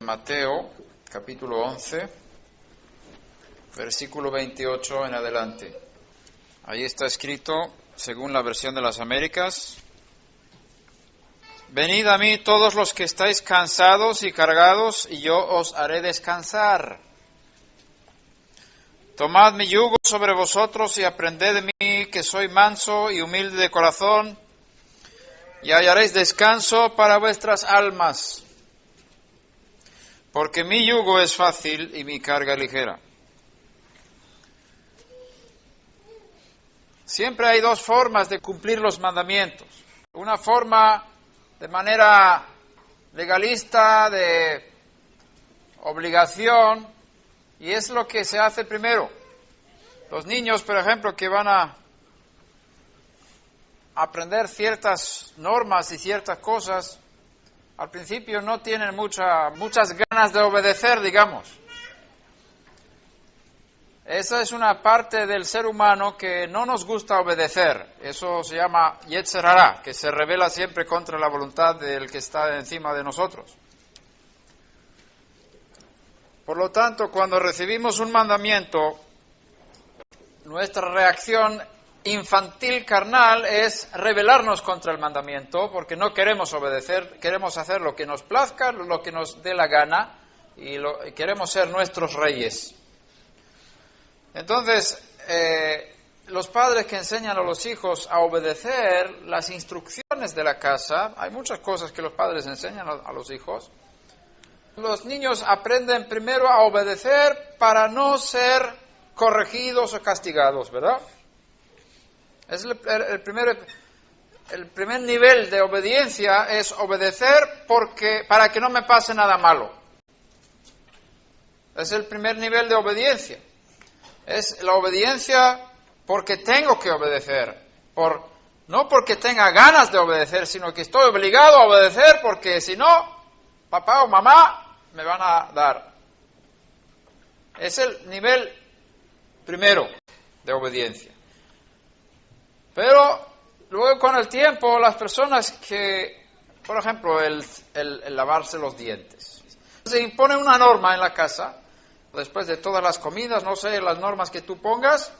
Mateo, capítulo 11, versículo 28 en adelante. Ahí está escrito, según la versión de las Américas: Venid a mí todos los que estáis cansados y cargados, y yo os haré descansar. Tomad mi yugo sobre vosotros y aprended de mí, que soy manso y humilde de corazón, y hallaréis descanso para vuestras almas. Porque mi yugo es fácil y mi carga ligera. Siempre hay dos formas de cumplir los mandamientos. Una forma de manera legalista, de obligación, y es lo que se hace primero. Los niños, por ejemplo, que van a aprender ciertas normas y ciertas cosas, al principio no tienen muchas ganas de obedecer, digamos. Esa es una parte del ser humano que no nos gusta obedecer. Eso se llama Yetzer Hara, que se revela siempre contra la voluntad del que está encima de nosotros. Por lo tanto, cuando recibimos un mandamiento, nuestra reacción infantil carnal es rebelarnos contra el mandamiento, porque no queremos obedecer, queremos hacer lo que nos plazca, lo que nos dé la gana, y queremos ser nuestros reyes. Entonces, los padres que enseñan a los hijos a obedecer las instrucciones de la casa, hay muchas cosas que los padres enseñan a los hijos. Los niños aprenden primero a obedecer para no ser corregidos o castigados, ¿verdad? Es el primer nivel de obediencia, es obedecer para que no me pase nada malo. Es el primer nivel de obediencia. Es la obediencia porque tengo que obedecer, no porque tenga ganas de obedecer, sino que estoy obligado a obedecer porque si no, papá o mamá me van a dar. Es el nivel primero de obediencia. Pero luego con el tiempo las personas que, por ejemplo, el lavarse los dientes, se impone una norma en la casa, después de todas las comidas, no sé, las normas que tú pongas,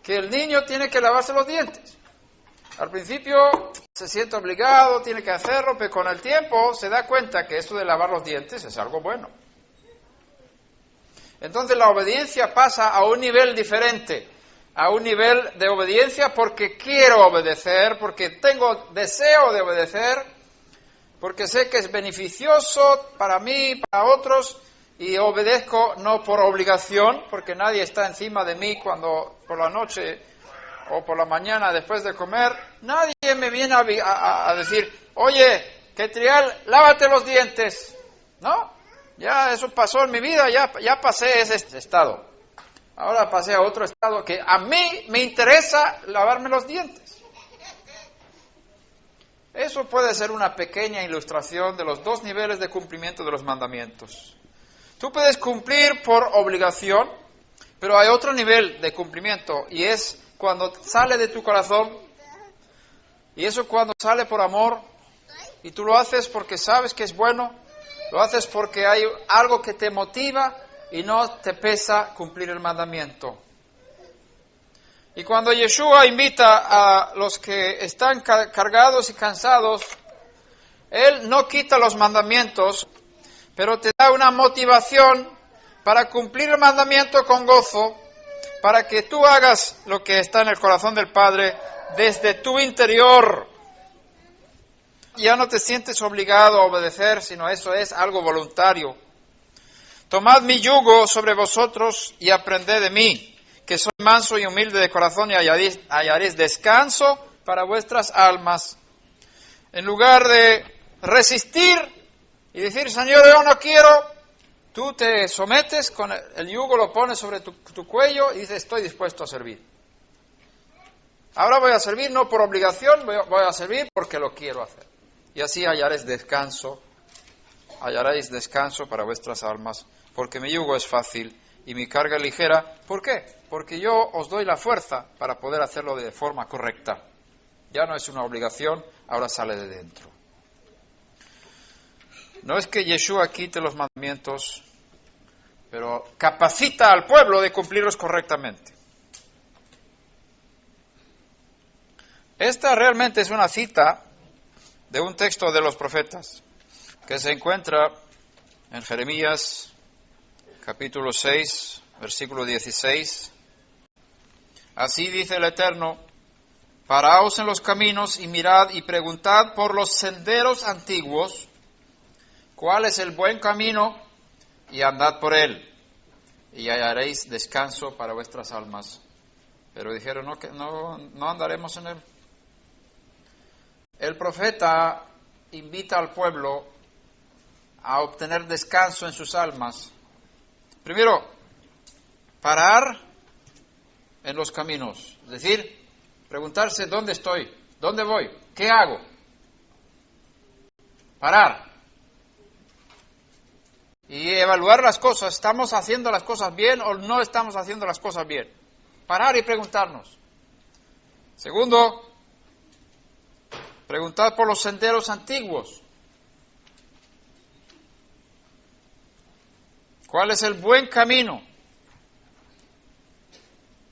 que el niño tiene que lavarse los dientes. Al principio se siente obligado, tiene que hacerlo, pero con el tiempo se da cuenta que esto de lavar los dientes es algo bueno. Entonces la obediencia pasa a un nivel diferente, a un nivel de obediencia porque quiero obedecer, porque tengo deseo de obedecer, porque sé que es beneficioso para mí, para otros, y obedezco no por obligación, porque nadie está encima de mí cuando por la noche o por la mañana después de comer, nadie me viene a decir, oye, Ketrial, lávate los dientes, ¿no? Ya eso pasó en mi vida, ya pasé ese estado. Ahora pasé a otro estado que a mí me interesa lavarme los dientes. Eso puede ser una pequeña ilustración de los dos niveles de cumplimiento de los mandamientos. Tú puedes cumplir por obligación, pero hay otro nivel de cumplimiento y es cuando sale de tu corazón, y eso cuando sale por amor, y tú lo haces porque sabes que es bueno, lo haces porque hay algo que te motiva y no te pesa cumplir el mandamiento. Y cuando Yeshua invita a los que están cargados y cansados, Él no quita los mandamientos, pero te da una motivación para cumplir el mandamiento con gozo, para que tú hagas lo que está en el corazón del Padre desde tu interior. Ya no te sientes obligado a obedecer, sino eso es algo voluntario. Tomad mi yugo sobre vosotros y aprended de mí, que soy manso y humilde de corazón, y hallaréis descanso para vuestras almas. En lugar de resistir y decir, Señor, yo no quiero, tú te sometes, con el yugo lo pones sobre tu cuello y dices, estoy dispuesto a servir. Ahora voy a servir no por obligación, voy a servir porque lo quiero hacer. Y así hallaréis descanso para vuestras almas, porque mi yugo es fácil y mi carga ligera. ¿Por qué? Porque yo os doy la fuerza para poder hacerlo de forma correcta. Ya no es una obligación, ahora sale de dentro. No es que Yeshua quite los mandamientos, pero capacita al pueblo de cumplirlos correctamente. Esta realmente es una cita de un texto de los profetas que se encuentra en Jeremías capítulo 6, versículo 16. Así dice el Eterno: paraos en los caminos y mirad y preguntad por los senderos antiguos cuál es el buen camino, y andad por él, y hallaréis descanso para vuestras almas. Pero dijeron, no andaremos en él. El profeta invita al pueblo a obtener descanso en sus almas. Primero, parar en los caminos, es decir, preguntarse dónde estoy, dónde voy, qué hago. Parar. Y evaluar las cosas, ¿estamos haciendo las cosas bien o no estamos haciendo las cosas bien? Parar y preguntarnos. Segundo, preguntar por los senderos antiguos. ¿Cuál es el buen camino?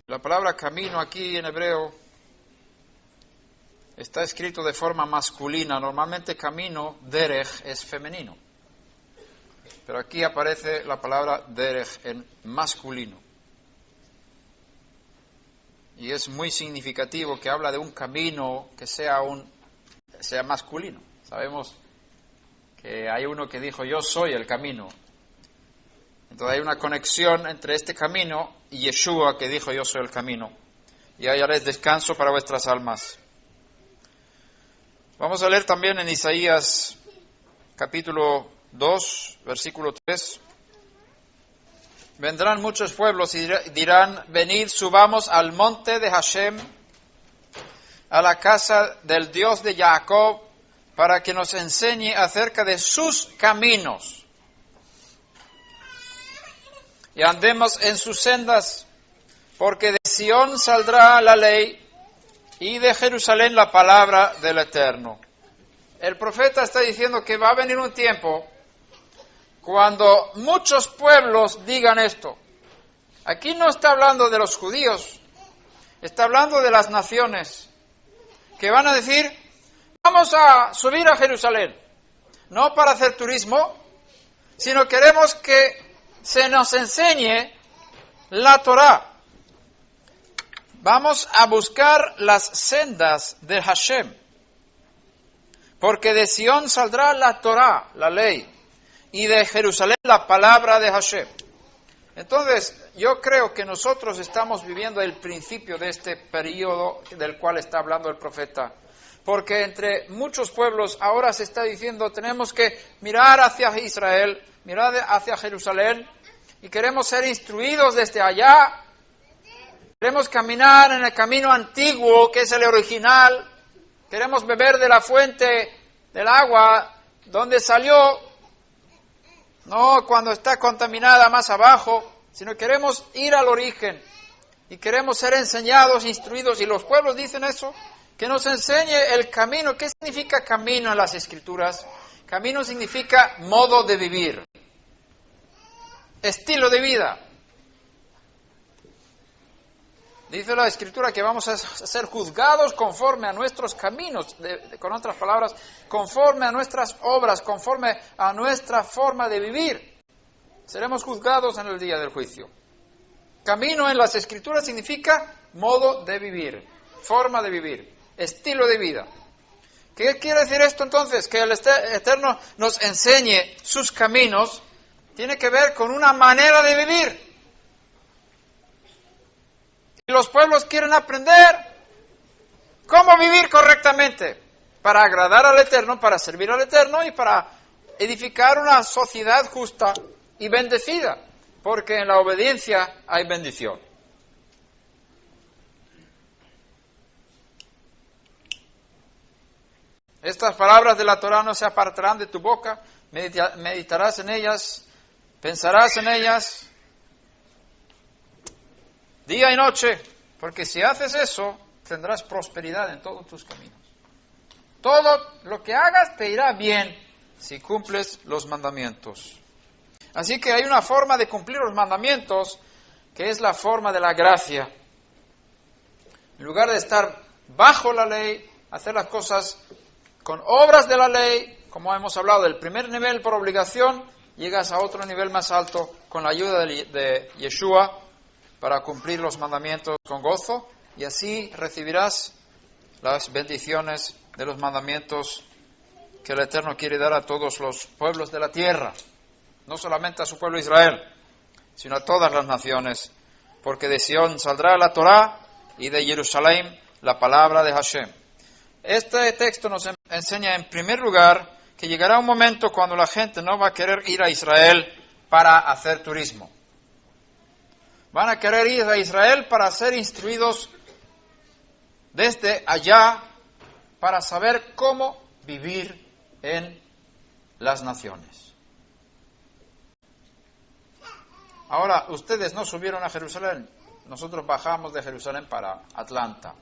La palabra camino aquí en hebreo está escrito de forma masculina. Normalmente camino, derech, es femenino. Pero aquí aparece la palabra derech en masculino. Y es muy significativo que habla de un camino que sea masculino. Sabemos que hay uno que dijo, yo soy el camino. Entonces hay una conexión entre este camino y Yeshua, que dijo, yo soy el camino. Y hallaréis descanso para vuestras almas. Vamos a leer también en Isaías capítulo 2, versículo 3. Vendrán muchos pueblos y dirán, venid, subamos al monte de Hashem, a la casa del Dios de Jacob, para que nos enseñe acerca de sus caminos. Y andemos en sus sendas, porque de Sión saldrá la ley, y de Jerusalén la palabra del Eterno. El profeta está diciendo que va a venir un tiempo cuando muchos pueblos digan esto. Aquí no está hablando de los judíos, está hablando de las naciones, que van a decir, vamos a subir a Jerusalén, no para hacer turismo, sino queremos que se nos enseñe la Torá. Vamos a buscar las sendas de Hashem, porque de Sión saldrá la Torá, la ley, y de Jerusalén la palabra de Hashem. Entonces, yo creo que nosotros estamos viviendo el principio de este periodo del cual está hablando el profeta, porque entre muchos pueblos ahora se está diciendo, tenemos que mirar hacia Israel, mirar hacia Jerusalén, y queremos ser instruidos desde allá, queremos caminar en el camino antiguo, que es el original, queremos beber de la fuente del agua donde salió, no cuando está contaminada más abajo, sino queremos ir al origen y queremos ser enseñados, instruidos, y los pueblos dicen eso, que nos enseñe el camino. ¿Qué significa camino en las Escrituras? Camino significa modo de vivir, estilo de vida. Dice la Escritura que vamos a ser juzgados conforme a nuestros caminos, con otras palabras, conforme a nuestras obras, conforme a nuestra forma de vivir. Seremos juzgados en el día del juicio. Camino en las Escrituras significa modo de vivir, forma de vivir, estilo de vida. ¿Qué quiere decir esto entonces? Que el Eterno nos enseñe sus caminos, tiene que ver con una manera de vivir. Y los pueblos quieren aprender cómo vivir correctamente para agradar al Eterno, para servir al Eterno y para edificar una sociedad justa y bendecida, porque en la obediencia hay bendición. Estas palabras de la Torá no se apartarán de tu boca, meditarás en ellas, pensarás en ellas día y noche, porque si haces eso, tendrás prosperidad en todos tus caminos. Todo lo que hagas te irá bien, si cumples los mandamientos. Así que hay una forma de cumplir los mandamientos que es la forma de la gracia. En lugar de estar bajo la ley, hacer las cosas con obras de la ley, como hemos hablado del primer nivel por obligación, llegas a otro nivel más alto con la ayuda de Yeshua para cumplir los mandamientos con gozo, y así recibirás las bendiciones de los mandamientos que el Eterno quiere dar a todos los pueblos de la tierra, no solamente a su pueblo Israel, sino a todas las naciones, porque de Sion saldrá la Torá y de Jerusalén la palabra de Hashem. Este texto nos enseña en primer lugar que llegará un momento cuando la gente no va a querer ir a Israel para hacer turismo. Van a querer ir a Israel para ser instruidos desde allá, para saber cómo vivir en las naciones. Ahora, ustedes no subieron a Jerusalén. Nosotros bajamos de Jerusalén para Atlanta.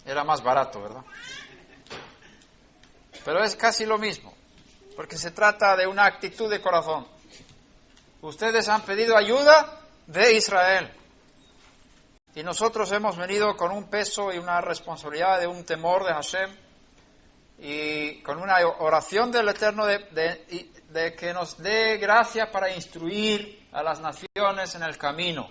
Era más barato, ¿verdad? Pero es casi lo mismo, porque se trata de una actitud de corazón. Ustedes han pedido ayuda de Israel, y nosotros hemos venido con un peso y una responsabilidad de un temor de Hashem, y con una oración del Eterno de que nos dé gracia para instruir a las naciones en el camino,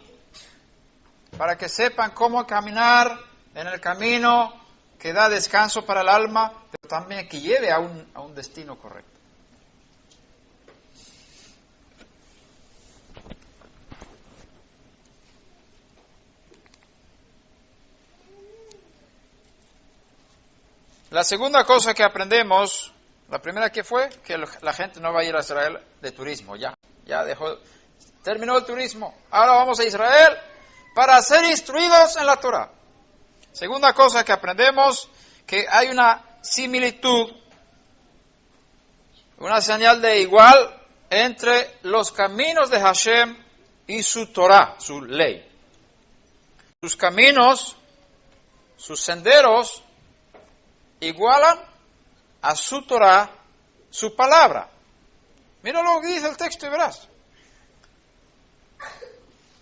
para que sepan cómo caminar en el camino que da descanso para el alma, pero también que lleve a un destino correcto. La segunda cosa que aprendemos, la primera que fue, que la gente no va a ir a Israel de turismo, ya terminó el turismo, ahora vamos a Israel para ser instruidos en la Torah. Segunda cosa que aprendemos, que hay una similitud, una señal de igual entre los caminos de Hashem y su Torah, su ley. Sus caminos, sus senderos, igualan a su Torah, su palabra. Mira lo que dice el texto y verás.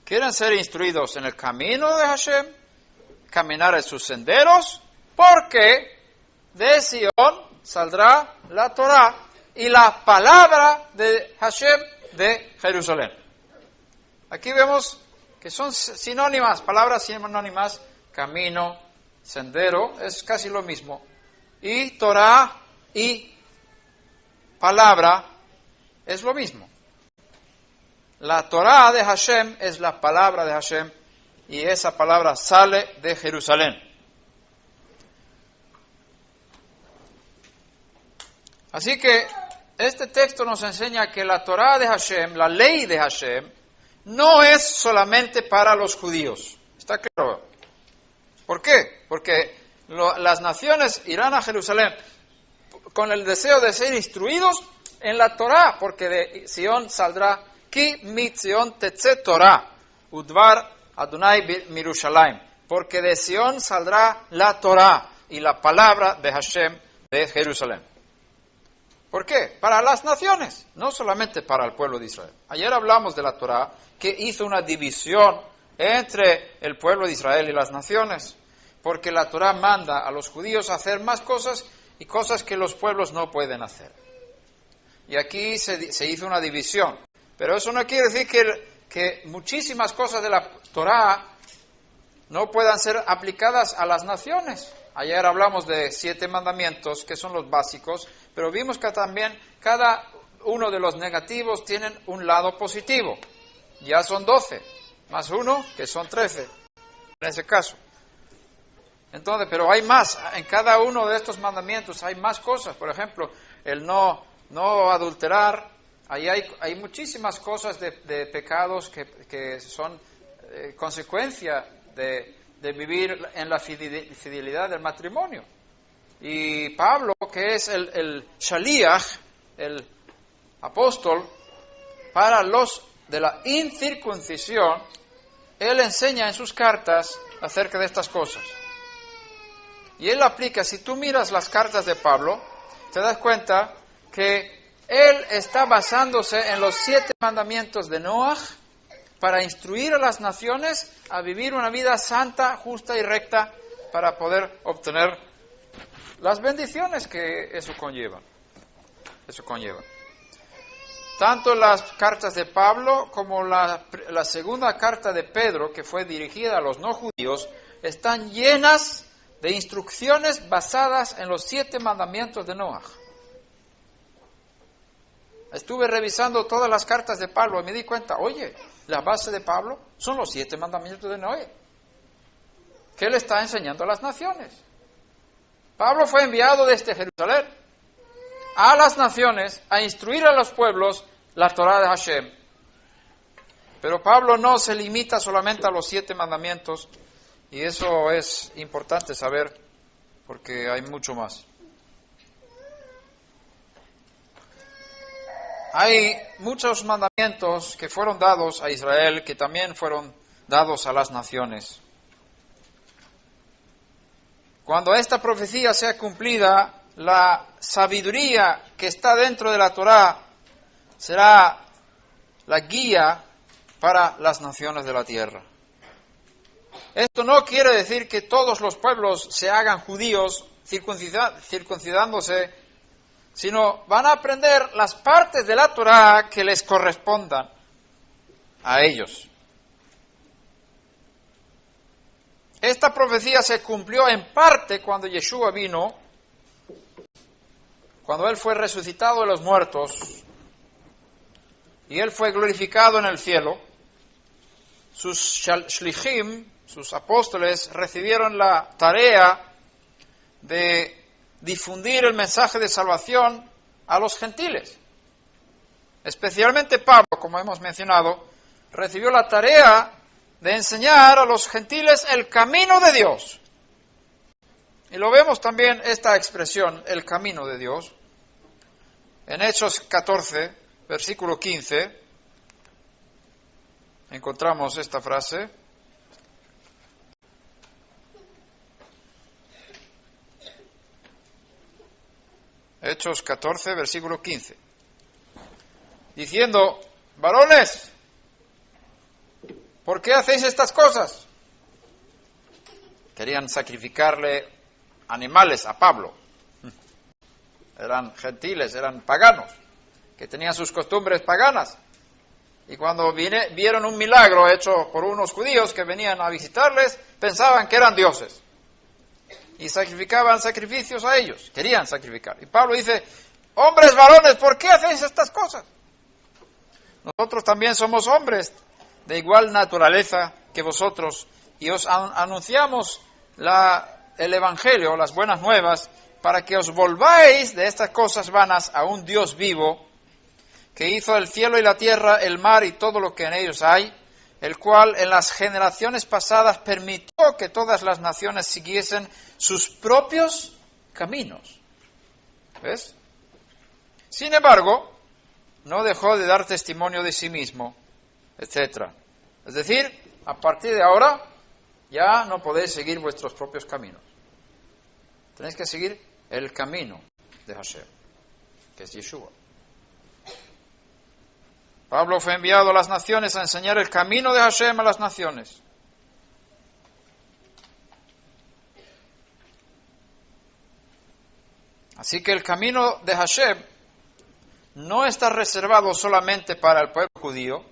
Quieren ser instruidos en el camino de Hashem, caminar en sus senderos, porque de Sion saldrá la Torá y la palabra de Hashem de Jerusalén. Aquí vemos que son sinónimas, palabras sinónimas, camino, sendero, es casi lo mismo. Y Torá y palabra es lo mismo. La Torá de Hashem es la palabra de Hashem, y esa palabra sale de Jerusalén. Así que este texto nos enseña que la Torá de Hashem, la ley de Hashem, no es solamente para los judíos. ¿Está claro? ¿Por qué? Porque las naciones irán a Jerusalén con el deseo de ser instruidos en la Torá, porque de Sion saldrá Ki mit Sion tetze Torah, udvar Adonai Mirushalayim, porque de Sion saldrá la Torá y la palabra de Hashem de Jerusalén. ¿Por qué? Para las naciones, no solamente para el pueblo de Israel. Ayer hablamos de la Torá, que hizo una división entre el pueblo de Israel y las naciones, porque la Torá manda a los judíos a hacer más cosas y cosas que los pueblos no pueden hacer. Y aquí se hizo una división. Pero eso no quiere decir que muchísimas cosas de la Torá no puedan ser aplicadas a las naciones. Ayer hablamos de 7 mandamientos, que son los básicos, pero vimos que también cada uno de los negativos tienen un lado positivo. Ya son 12, más 1, que son 13, en ese caso. Entonces, pero hay más, en cada uno de estos mandamientos hay más cosas. Por ejemplo, el no adulterar. Ahí hay muchísimas cosas de pecados que son consecuencia de vivir en la fidelidad del matrimonio. Y Pablo, que es el Shaliach, el apóstol, para los de la incircuncisión, él enseña en sus cartas acerca de estas cosas. Y él aplica, si tú miras las cartas de Pablo, te das cuenta que Él está basándose en los 7 mandamientos de Noaj para instruir a las naciones a vivir una vida santa, justa y recta para poder obtener las bendiciones que eso conlleva. Tanto las cartas de Pablo como la segunda carta de Pedro, que fue dirigida a los no judíos, están llenas de instrucciones basadas en los 7 mandamientos de Noaj. Estuve revisando todas las cartas de Pablo y me di cuenta, oye, la base de Pablo son los 7 mandamientos de Noé, que él está enseñando a las naciones. Pablo fue enviado desde Jerusalén a las naciones a instruir a los pueblos la Torá de Hashem. Pero Pablo no se limita solamente a los 7 mandamientos, y eso es importante saber porque hay mucho más. Hay muchos mandamientos que fueron dados a Israel que también fueron dados a las naciones. Cuando esta profecía sea cumplida, la sabiduría que está dentro de la Torá será la guía para las naciones de la tierra. Esto no quiere decir que todos los pueblos se hagan judíos circuncidándose, sino van a aprender las partes de la Torá que les correspondan a ellos. Esta profecía se cumplió en parte cuando Yeshua vino, cuando Él fue resucitado de los muertos y Él fue glorificado en el cielo. Sus shlichim, sus apóstoles, recibieron la tarea de difundir el mensaje de salvación a los gentiles. Especialmente Pablo, como hemos mencionado, recibió la tarea de enseñar a los gentiles el camino de Dios. Y lo vemos también esta expresión, el camino de Dios, en Hechos 14, versículo 15, encontramos esta frase. Hechos 14, versículo 15. Diciendo, varones, ¿por qué hacéis estas cosas? Querían sacrificarle animales a Pablo. Eran gentiles, eran paganos, que tenían sus costumbres paganas. Y cuando vieron un milagro hecho por unos judíos que venían a visitarles, pensaban que eran dioses. Y sacrificaban sacrificios a ellos, querían sacrificar. Y Pablo dice, hombres varones, ¿por qué hacéis estas cosas? Nosotros también somos hombres de igual naturaleza que vosotros, y os anunciamos el Evangelio, las buenas nuevas, para que os volváis de estas cosas vanas a un Dios vivo, que hizo el cielo y la tierra, el mar y todo lo que en ellos hay, el cual en las generaciones pasadas permitió que todas las naciones siguiesen sus propios caminos. ¿Ves? Sin embargo, no dejó de dar testimonio de sí mismo, etc. Es decir, a partir de ahora ya no podéis seguir vuestros propios caminos. Tenéis que seguir el camino de Hashem, que es Yeshua. Pablo fue enviado a las naciones a enseñar el camino de Hashem a las naciones. Así que el camino de Hashem no está reservado solamente para el pueblo judío.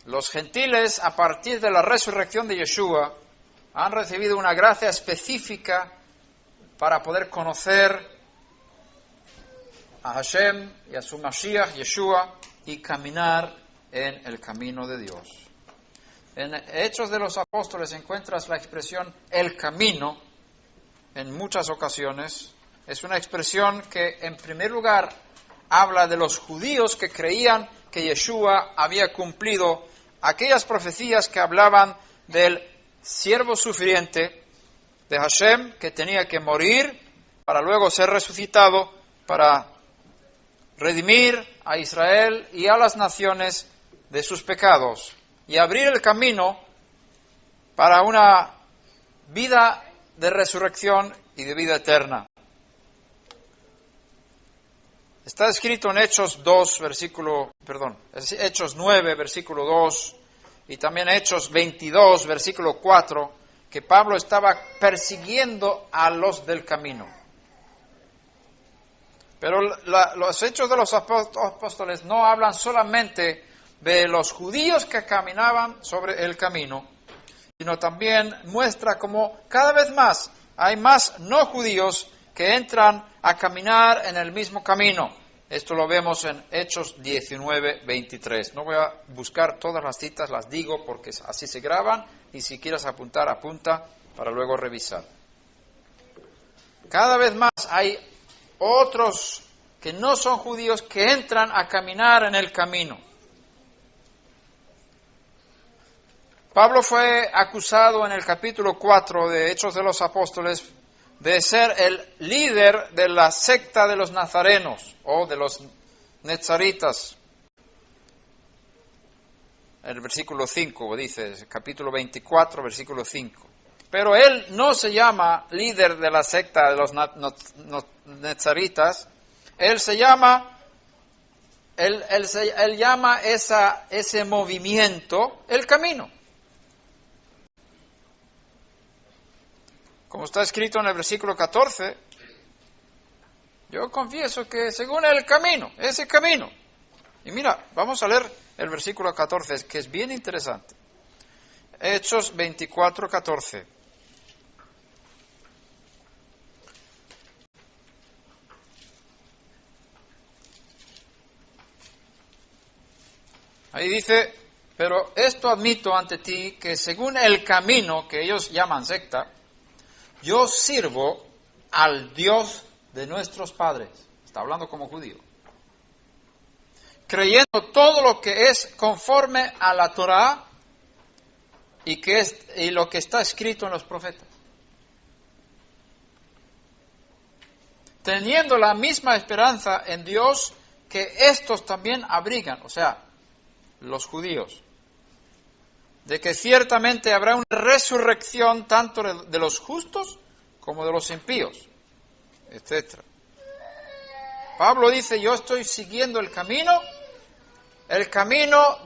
Los gentiles, a partir de la resurrección de Yeshua, han recibido una gracia específica para poder conocer a Hashem y a su Mashiach, Yeshua, y caminar en el camino de Dios. En Hechos de los Apóstoles encuentras la expresión el camino en muchas ocasiones. Es una expresión que en primer lugar habla de los judíos que creían que Yeshua había cumplido aquellas profecías que hablaban del siervo sufriente de Hashem que tenía que morir para luego ser resucitado para redimir a Israel y a las naciones de sus pecados y abrir el camino para una vida de resurrección y de vida eterna. Está escrito en Hechos 9, versículo 2, y también Hechos 22, versículo 4, que Pablo estaba persiguiendo a los del camino. Pero los Hechos de los Apóstoles no hablan solamente de los judíos que caminaban sobre el camino, sino también muestra cómo cada vez más hay más no judíos que entran a caminar en el mismo camino. Esto lo vemos en Hechos 19, 23. No voy a buscar todas las citas, las digo porque así se graban, y si quieres apuntar, apunta para luego revisar. Cada vez más hay otros que no son judíos que entran a caminar en el camino. Pablo fue acusado en el capítulo 4 de Hechos de los Apóstoles de ser el líder de la secta de los nazarenos o de los nezaritas. El versículo 5 dice, capítulo 24, versículo 5. Pero él no se llama líder de la secta de los nezaritas, él llama ese movimiento el camino. Como está escrito en el versículo 14, yo confieso que según el camino, ese camino. Y mira, vamos a leer el versículo 14, que es bien interesante. Hechos 24, 14. Ahí dice, pero esto admito ante ti, que según el camino que ellos llaman secta, yo sirvo al Dios de nuestros padres. Está hablando como judío. Creyendo todo lo que es conforme a la Torá y lo que está escrito en los profetas. Teniendo la misma esperanza en Dios que estos también abrigan, o sea, los judíos, de que ciertamente habrá una resurrección tanto de los justos como de los impíos, etc. Pablo dice, yo estoy siguiendo el camino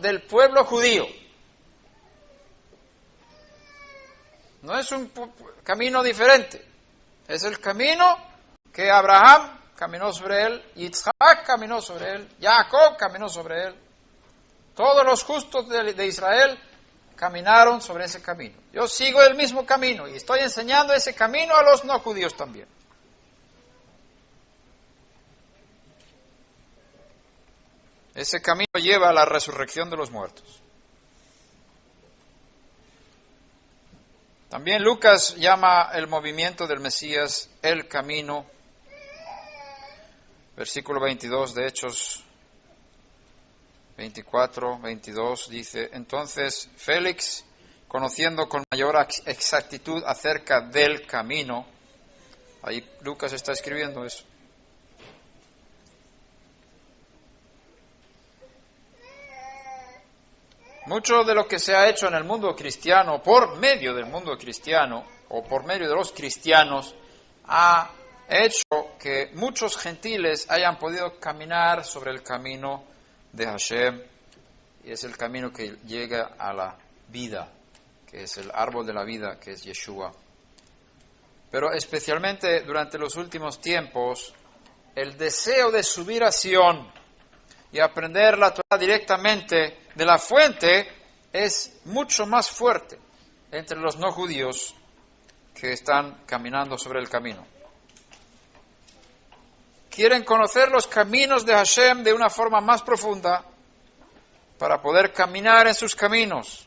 del pueblo judío. No es un camino diferente, es el camino que Abraham caminó sobre él, Yitzhak caminó sobre él, Jacob caminó sobre él. Todos los justos de Israel caminaron sobre ese camino. Yo sigo el mismo camino y estoy enseñando ese camino a los no judíos también. Ese camino lleva a la resurrección de los muertos. También Lucas llama el movimiento del Mesías el camino. Versículo 22 de Hechos 24, 22 dice, entonces Félix, conociendo con mayor exactitud acerca del camino, ahí Lucas está escribiendo eso. Mucho de lo que se ha hecho en el mundo cristiano, por medio del mundo cristiano, o por medio de los cristianos, ha hecho que muchos gentiles hayan podido caminar sobre el camino de Hashem, y es el camino que llega a la vida, que es el árbol de la vida, que es Yeshua. Pero especialmente durante los últimos tiempos, el deseo de subir a Sion y aprender la Torah directamente de la fuente es mucho más fuerte entre los no judíos que están caminando sobre el camino. Quieren conocer los caminos de Hashem de una forma más profunda para poder caminar en sus caminos.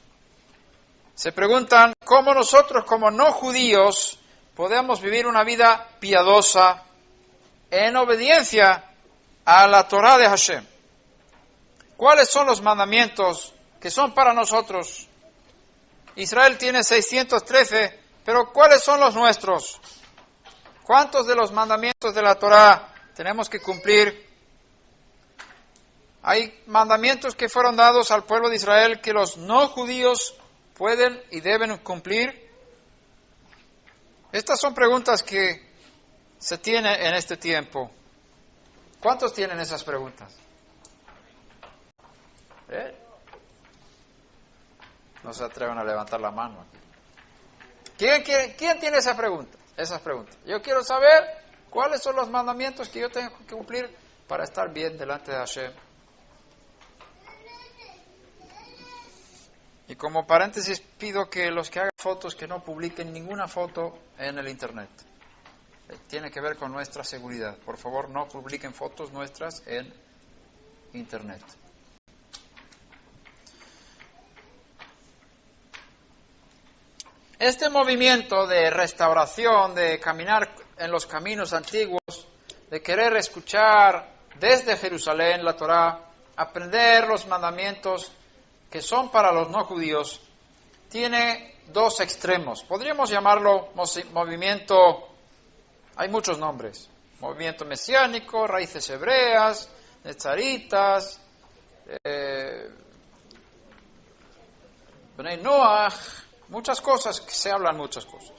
Se preguntan cómo nosotros, como no judíos, podemos vivir una vida piadosa en obediencia a la Torah de Hashem. ¿Cuáles son los mandamientos que son para nosotros? Israel tiene 613, pero ¿cuáles son los nuestros? ¿Cuántos de los mandamientos de la Torah tenemos que cumplir? Hay mandamientos que fueron dados al pueblo de Israel que los no judíos pueden y deben cumplir. Estas son preguntas que se tienen en este tiempo. ¿Cuántos tienen esas preguntas? No se atreven a levantar la mano aquí. ¿Quién tiene esa pregunta? Esas preguntas. Yo quiero saber cuáles son los mandamientos que yo tengo que cumplir para estar bien delante de Hashem. Y como paréntesis pido que los que hagan fotos que no publiquen ninguna foto en el internet. Tiene que ver con nuestra seguridad. Por favor, no publiquen fotos nuestras en internet. Este movimiento de restauración, de caminar en los caminos antiguos, de querer escuchar desde Jerusalén la Torá, aprender los mandamientos que son para los no judíos, tiene dos extremos. Podríamos llamarlo movimiento, hay muchos nombres, movimiento mesiánico, raíces hebreas, netzaritas, Bnei Noach, muchas cosas, que se hablan muchas cosas.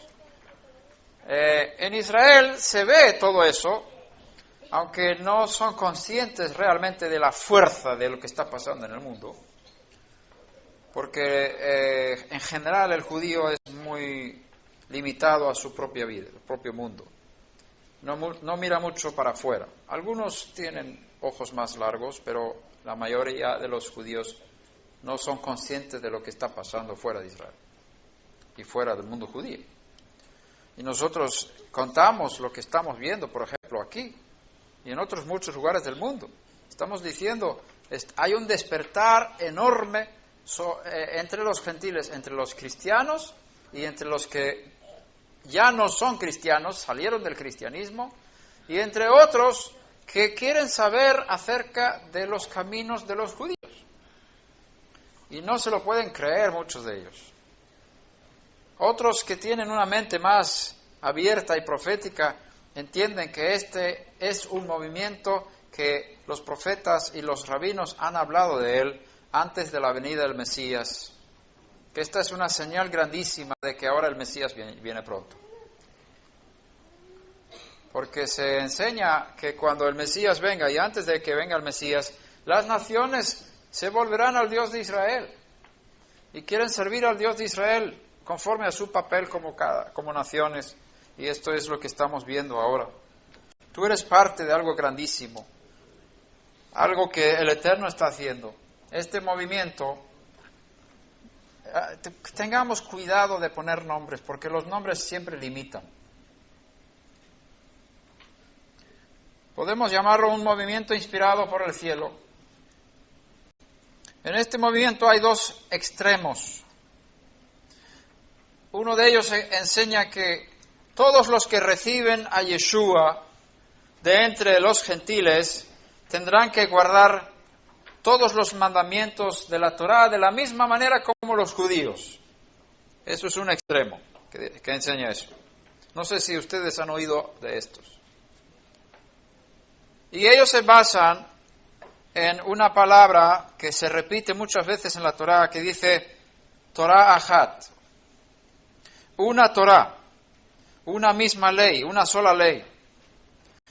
En Israel se ve todo eso, aunque no son conscientes realmente de la fuerza de lo que está pasando en el mundo, porque en general el judío es muy limitado a su propia vida, el propio mundo. No mira mucho para afuera. Algunos tienen ojos más largos, pero la mayoría de los judíos no son conscientes de lo que está pasando fuera de Israel y fuera del mundo judío. Y nosotros contamos lo que estamos viendo, por ejemplo, aquí y en otros muchos lugares del mundo. Estamos diciendo, hay un despertar enorme entre los gentiles, entre los cristianos y entre los que ya no son cristianos, salieron del cristianismo, y entre otros que quieren saber acerca de los caminos de los judíos. Y no se lo pueden creer muchos de ellos. Otros que tienen una mente más abierta y profética entienden que este es un movimiento que los profetas y los rabinos han hablado de él antes de la venida del Mesías, que esta es una señal grandísima de que ahora el Mesías viene pronto. Porque se enseña que cuando el Mesías venga, y antes de que venga el Mesías, las naciones se volverán al Dios de Israel y quieren servir al Dios de Israel conforme a su papel como naciones, y esto es lo que estamos viendo ahora. Tú eres parte de algo grandísimo, algo que el Eterno está haciendo. Este movimiento, tengamos cuidado de poner nombres, porque los nombres siempre limitan. Podemos llamarlo un movimiento inspirado por el cielo. En este movimiento hay dos extremos. Uno de ellos enseña que todos los que reciben a Yeshua de entre los gentiles tendrán que guardar todos los mandamientos de la Torá de la misma manera como los judíos. Eso es un extremo que enseña eso. No sé si ustedes han oído de estos. Y ellos se basan en una palabra que se repite muchas veces en la Torá, que dice Torah Achat. Una Torá, una misma ley, una sola ley.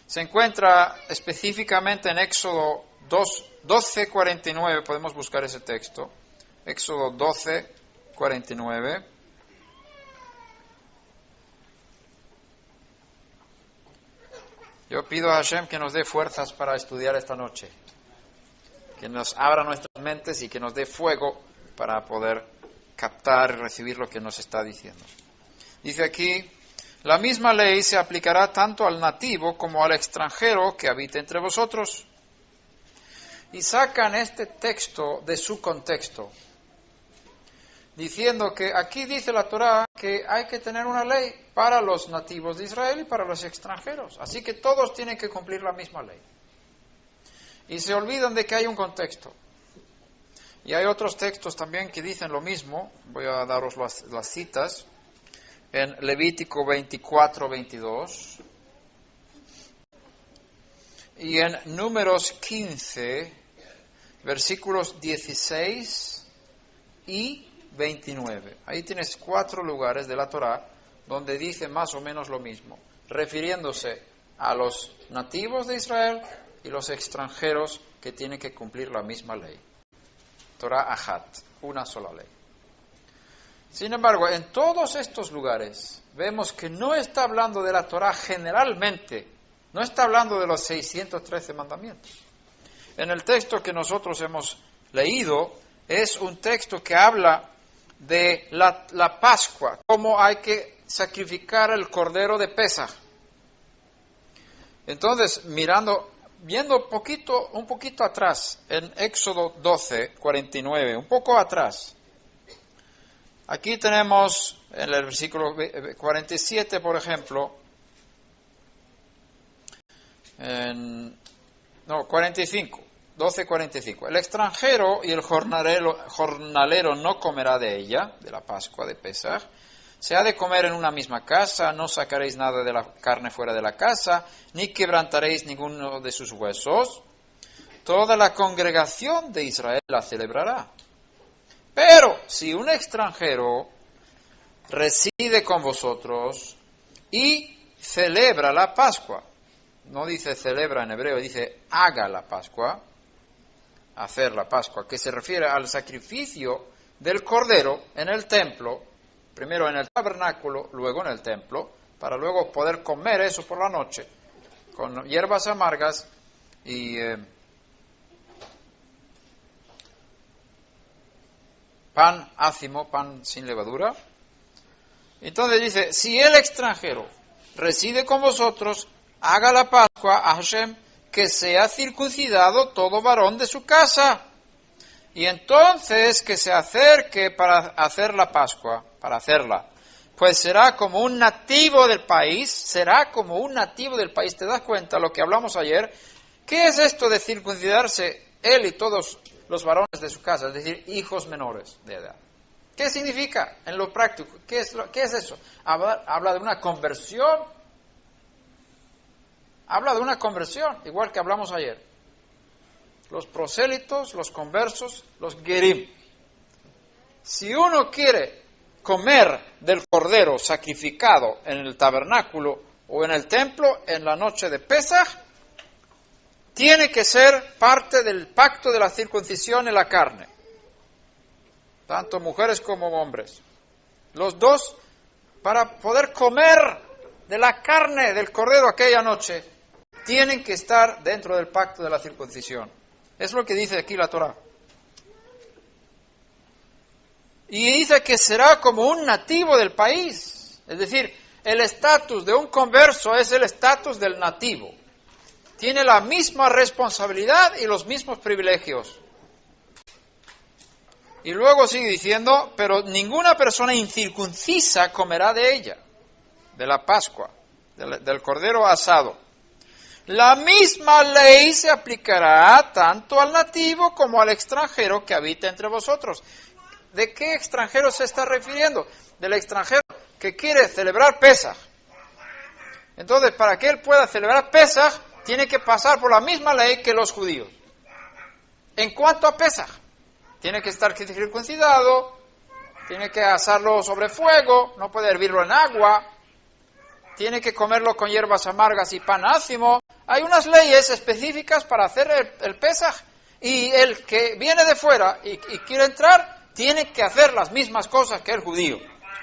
Se encuentra específicamente en Éxodo 12:49, podemos buscar ese texto. Éxodo 12:49. Yo pido a Hashem que nos dé fuerzas para estudiar esta noche, que nos abra nuestras mentes y que nos dé fuego para poder captar y recibir lo que nos está diciendo. Dice aquí, la misma ley se aplicará tanto al nativo como al extranjero que habite entre vosotros. Y sacan este texto de su contexto, diciendo que aquí dice la Torá que hay que tener una ley para los nativos de Israel y para los extranjeros. Así que todos tienen que cumplir la misma ley. Y se olvidan de que hay un contexto. Y hay otros textos también que dicen lo mismo. Voy a daros las citas. En Levítico 24:22. Y en Números 15, versículos 16 y 29. Ahí tienes 4 lugares de la Torá donde dice más o menos lo mismo, refiriéndose a los nativos de Israel y los extranjeros que tienen que cumplir la misma ley. Torah Ahat, una sola ley. Sin embargo, en todos estos lugares vemos que no está hablando de la Torah generalmente, no está hablando de los 613 mandamientos. En el texto que nosotros hemos leído es un texto que habla de la Pascua, cómo hay que sacrificar el cordero de Pesaj. Entonces, viendo un poquito atrás, en Éxodo 12, 49, un poco atrás, aquí tenemos en el versículo 47, por ejemplo, 45, 12:45. El extranjero y el jornalero no comerá de ella, de la Pascua de Pesaj. Se ha de comer en una misma casa, no sacaréis nada de la carne fuera de la casa, ni quebrantaréis ninguno de sus huesos. Toda la congregación de Israel la celebrará. Pero si un extranjero reside con vosotros y celebra la Pascua, no dice celebra en hebreo, dice haga la Pascua, hacer la Pascua, que se refiere al sacrificio del cordero en el templo, primero en el tabernáculo, luego en el templo, para luego poder comer eso por la noche, con hierbas amargas y pan ácimo, pan sin levadura. Entonces dice, si el extranjero reside con vosotros, haga la Pascua a Hashem, que sea circuncidado todo varón de su casa. Y entonces que se acerque para hacer la Pascua, para hacerla. Pues será como un nativo del país, ¿Te das cuenta lo que hablamos ayer? ¿Qué es esto de circuncidarse él y todos los varones de su casa? Es decir, hijos menores de edad. ¿Qué significa en lo práctico? ¿Qué es eso? Habla de una conversión. Habla de una conversión, igual que hablamos ayer. Los prosélitos, los conversos, los gerim. Si uno quiere comer del cordero sacrificado en el tabernáculo o en el templo en la noche de Pesaj, tiene que ser parte del pacto de la circuncisión en la carne. Tanto mujeres como hombres. Los dos, para poder comer de la carne del cordero aquella noche, tienen que estar dentro del pacto de la circuncisión. Es lo que dice aquí la Torah. Y dice que será como un nativo del país. Es decir, el estatus de un converso es el estatus del nativo. Tiene la misma responsabilidad y los mismos privilegios. Y luego sigue diciendo, pero ninguna persona incircuncisa comerá de ella, de la Pascua, del cordero asado. La misma ley se aplicará tanto al nativo como al extranjero que habita entre vosotros. ¿De qué extranjero se está refiriendo? Del extranjero que quiere celebrar Pesaj. Entonces, para que él pueda celebrar Pesaj, tiene que pasar por la misma ley que los judíos. En cuanto a Pesaj, tiene que estar circuncidado, tiene que asarlo sobre fuego, no puede hervirlo en agua, tiene que comerlo con hierbas amargas y pan ácimo. Hay unas leyes específicas para hacer el Pesaj, y el que viene de fuera y quiere entrar, tiene que hacer las mismas cosas que el judío.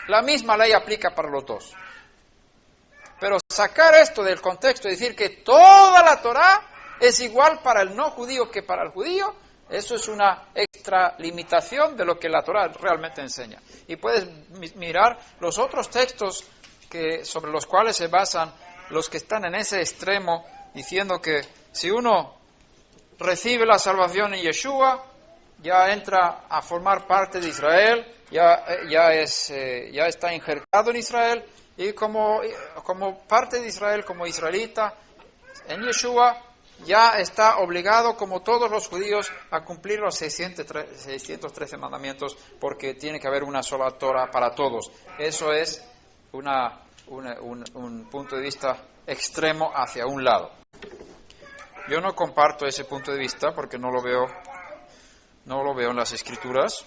La misma ley aplica para los dos. Pero sacar esto del contexto y decir que toda la Torá es igual para el no judío que para el judío, eso es una extralimitación de lo que la Torá realmente enseña. Y puedes mirar los otros textos sobre los cuales se basan los que están en ese extremo, diciendo que si uno recibe la salvación en Yeshua, ya entra a formar parte de Israel, ya está injertado en Israel, y como parte de Israel, como israelita, en Yeshua, ya está obligado, como todos los judíos, a cumplir los 613 mandamientos, porque tiene que haber una sola Torah para todos. Eso es un punto de vista extremo hacia un lado. Yo no comparto ese punto de vista porque no lo veo en las Escrituras.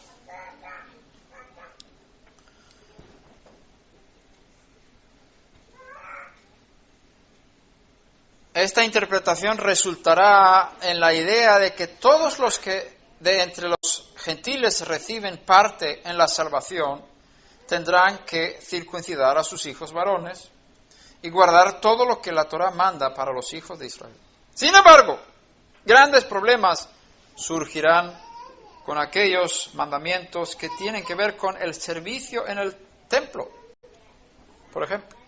esta interpretación resultará en la idea de que todos los que de entre los gentiles reciben parte en la salvación tendrán que circuncidar a sus hijos varones y guardar todo lo que la Torá manda para los hijos de Israel. Sin embargo, grandes problemas surgirán con aquellos mandamientos que tienen que ver con el servicio en el templo, por ejemplo,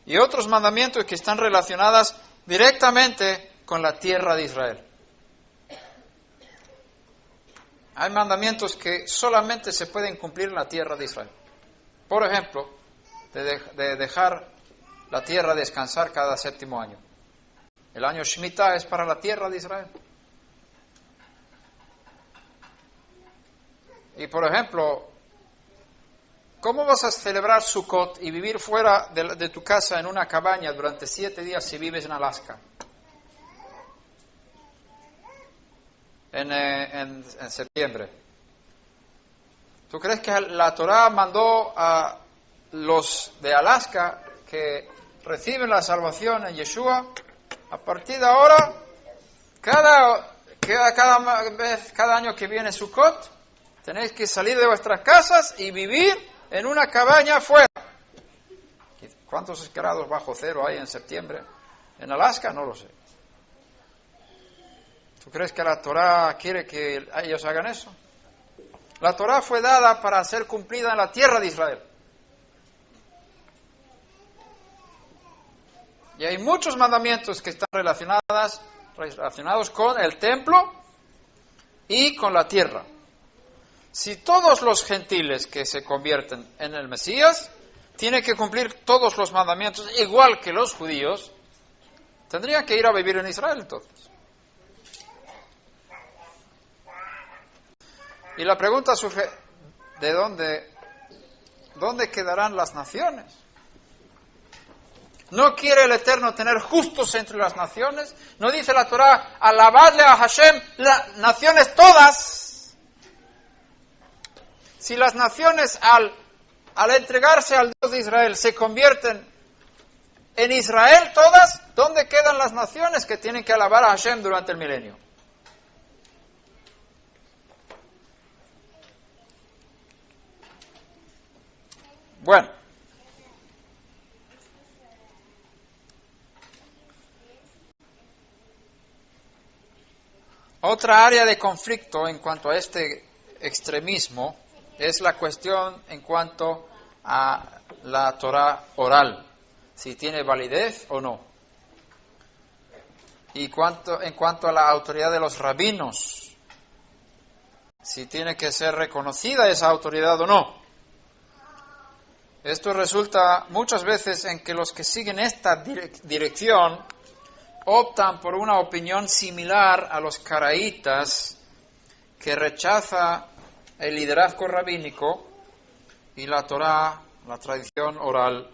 y otros mandamientos que están relacionados directamente con la tierra de Israel. Hay mandamientos que solamente se pueden cumplir en la tierra de Israel. Por ejemplo, de dejar la tierra descansar cada 7º año. El año Shemitah es para la tierra de Israel. Y por ejemplo, ¿cómo vas a celebrar Sukkot y vivir fuera de tu casa en una cabaña durante 7 días si vives en Alaska? En septiembre. ¿Tú crees que la Torá mandó a los de Alaska que reciben la salvación en Yeshua? A partir de ahora, cada año que viene Sukkot, tenéis que salir de vuestras casas y vivir en una cabaña afuera. ¿Cuántos grados bajo cero hay en septiembre? En Alaska no lo sé. ¿Tú crees que la Torá quiere que ellos hagan eso? La Torá fue dada para ser cumplida en la tierra de Israel. Y hay muchos mandamientos que están relacionados con el templo y con la tierra. Si todos los gentiles que se convierten en el Mesías tienen que cumplir todos los mandamientos igual que los judíos, tendrían que ir a vivir en Israel entonces. Y la pregunta surge, ¿de dónde quedarán las naciones? ¿No quiere el Eterno tener justos entre las naciones? ¿No dice la Torá, alabadle a Hashem las naciones todas? Si las naciones al entregarse al Dios de Israel se convierten en Israel todas, ¿dónde quedan las naciones que tienen que alabar a Hashem durante el milenio? Bueno, otra área de conflicto en cuanto a este extremismo es la cuestión en cuanto a la Torá oral, si tiene validez o no. Y en cuanto a la autoridad de los rabinos, si tiene que ser reconocida esa autoridad o no. Esto resulta muchas veces en que los que siguen esta dirección optan por una opinión similar a los caraítas, que rechaza el liderazgo rabínico y la Torá, la tradición oral,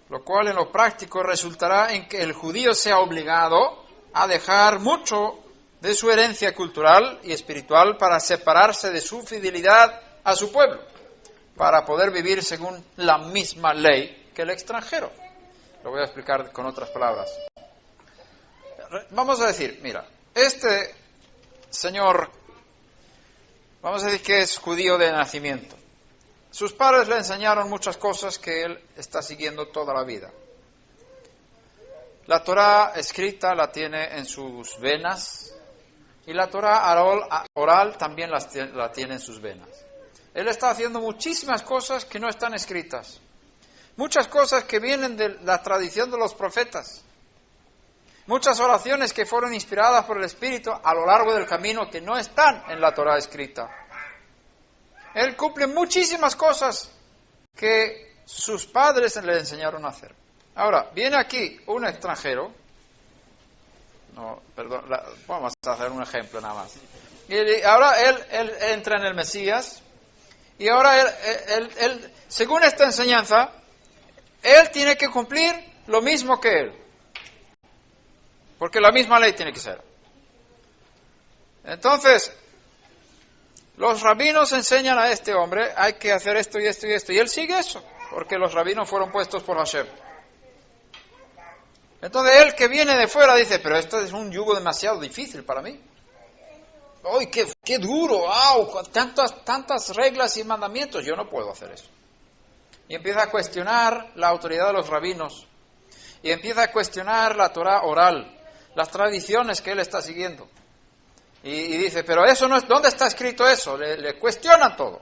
lo cual en lo práctico resultará en que el judío sea obligado a dejar mucho de su herencia cultural y espiritual para separarse de su fidelidad a su pueblo, para poder vivir según la misma ley que el extranjero. Lo voy a explicar con otras palabras. Vamos a decir, mira, este señor, vamos a decir que es judío de nacimiento. Sus padres le enseñaron muchas cosas que él está siguiendo toda la vida. La Torá escrita la tiene en sus venas y la Torá oral también la tiene en sus venas. Él está haciendo muchísimas cosas que no están escritas. Muchas cosas que vienen de la tradición de los profetas. Muchas oraciones que fueron inspiradas por el Espíritu a lo largo del camino que no están en la Torá escrita. Él cumple muchísimas cosas que sus padres le enseñaron a hacer. Ahora, viene aquí un extranjero. Vamos a hacer un ejemplo nada más. Y ahora él entra en el Mesías. Y ahora él, según esta enseñanza, él tiene que cumplir lo mismo que él. Porque la misma ley tiene que ser. Entonces, los rabinos enseñan a este hombre, hay que hacer esto y esto y esto. Y él sigue eso, porque los rabinos fueron puestos por Hashem. Entonces él que viene de fuera dice, pero esto es un yugo demasiado difícil para mí. ¡Ay, qué duro! ¡Au! Tantas reglas y mandamientos, yo no puedo hacer eso. Y empieza a cuestionar la autoridad de los rabinos. Y empieza a cuestionar la Torah oral, las tradiciones que él está siguiendo. Y dice, pero eso no es, ¿dónde está escrito eso? Le cuestionan todo.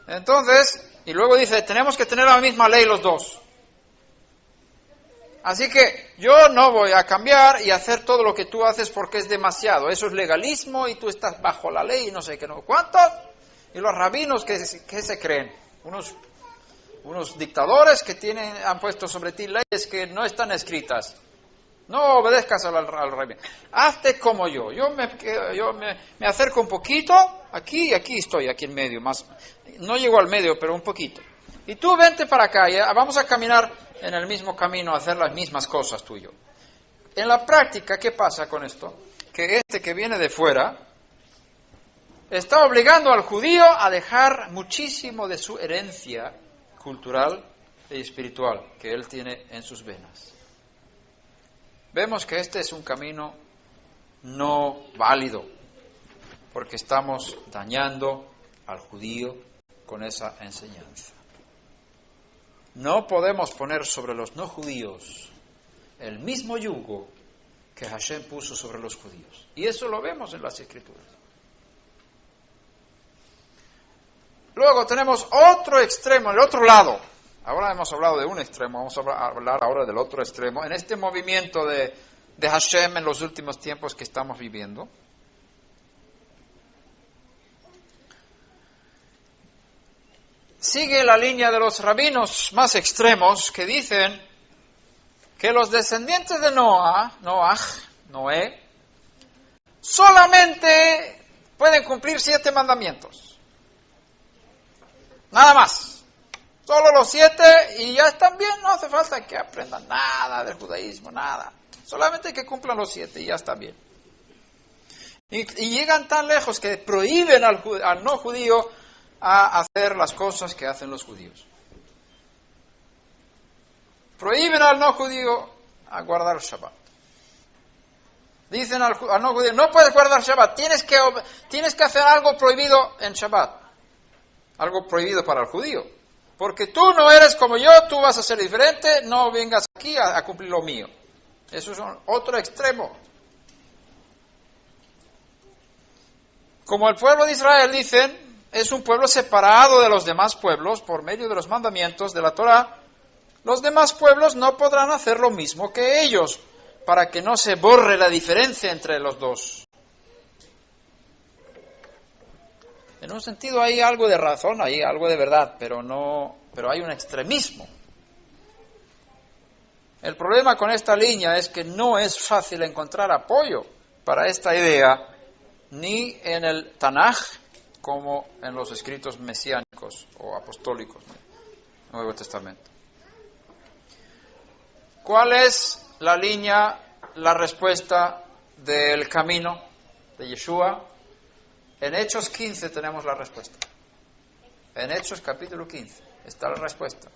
Entonces, y luego dice, tenemos que tener la misma ley los dos. Así que yo no voy a cambiar y hacer todo lo que tú haces porque es demasiado. Eso es legalismo y tú estás bajo la ley y no sé qué, no. ¿Cuántos? Y los rabinos que se creen, unos dictadores que han puesto sobre ti leyes que no están escritas. No obedezcas al rabino. Hazte como yo. Yo me acerco un poquito, aquí estoy, aquí en medio. No llego al medio, pero un poquito. Y tú vente para acá, vamos a caminar en el mismo camino, a hacer las mismas cosas tú y yo. En la práctica, ¿qué pasa con esto? Que que viene de fuera está obligando al judío a dejar muchísimo de su herencia cultural y espiritual que él tiene en sus venas. Vemos que este es un camino no válido, porque estamos dañando al judío con esa enseñanza. No podemos poner sobre los no judíos el mismo yugo que Hashem puso sobre los judíos. Y eso lo vemos en las Escrituras. Luego tenemos otro extremo, el otro lado. Ahora hemos hablado de un extremo, vamos a hablar ahora del otro extremo. En este movimiento de Hashem en los últimos tiempos que estamos viviendo. Sigue la línea de los rabinos más extremos que dicen que los descendientes de Noé, solamente pueden cumplir 7 mandamientos. Nada más. Solo los 7 y ya están bien, no hace falta que aprendan nada del judaísmo, nada. Solamente que cumplan los 7 y ya está bien. Y llegan tan lejos que prohíben al no judío a hacer las cosas que hacen los judíos. Prohíben al no judío a guardar Shabbat. Dicen al no judío, no puedes guardar Shabbat, tienes que hacer algo prohibido en Shabbat. Algo prohibido para el judío. Porque tú no eres como yo, tú vas a ser diferente, no vengas aquí a cumplir lo mío. Eso es otro extremo. Como el pueblo de Israel, dicen, es un pueblo separado de los demás pueblos por medio de los mandamientos de la Torah. Los demás pueblos no podrán hacer lo mismo que ellos, para que no se borre la diferencia entre los dos. En un sentido hay algo de razón, hay algo de verdad, pero hay un extremismo. El problema con esta línea es que no es fácil encontrar apoyo para esta idea, ni en el Tanaj, como en los escritos mesiánicos o apostólicos del Nuevo Testamento. ¿Cuál es la línea, la respuesta del camino de Yeshua? En Hechos 15 tenemos la respuesta. En Hechos capítulo 15 está la respuesta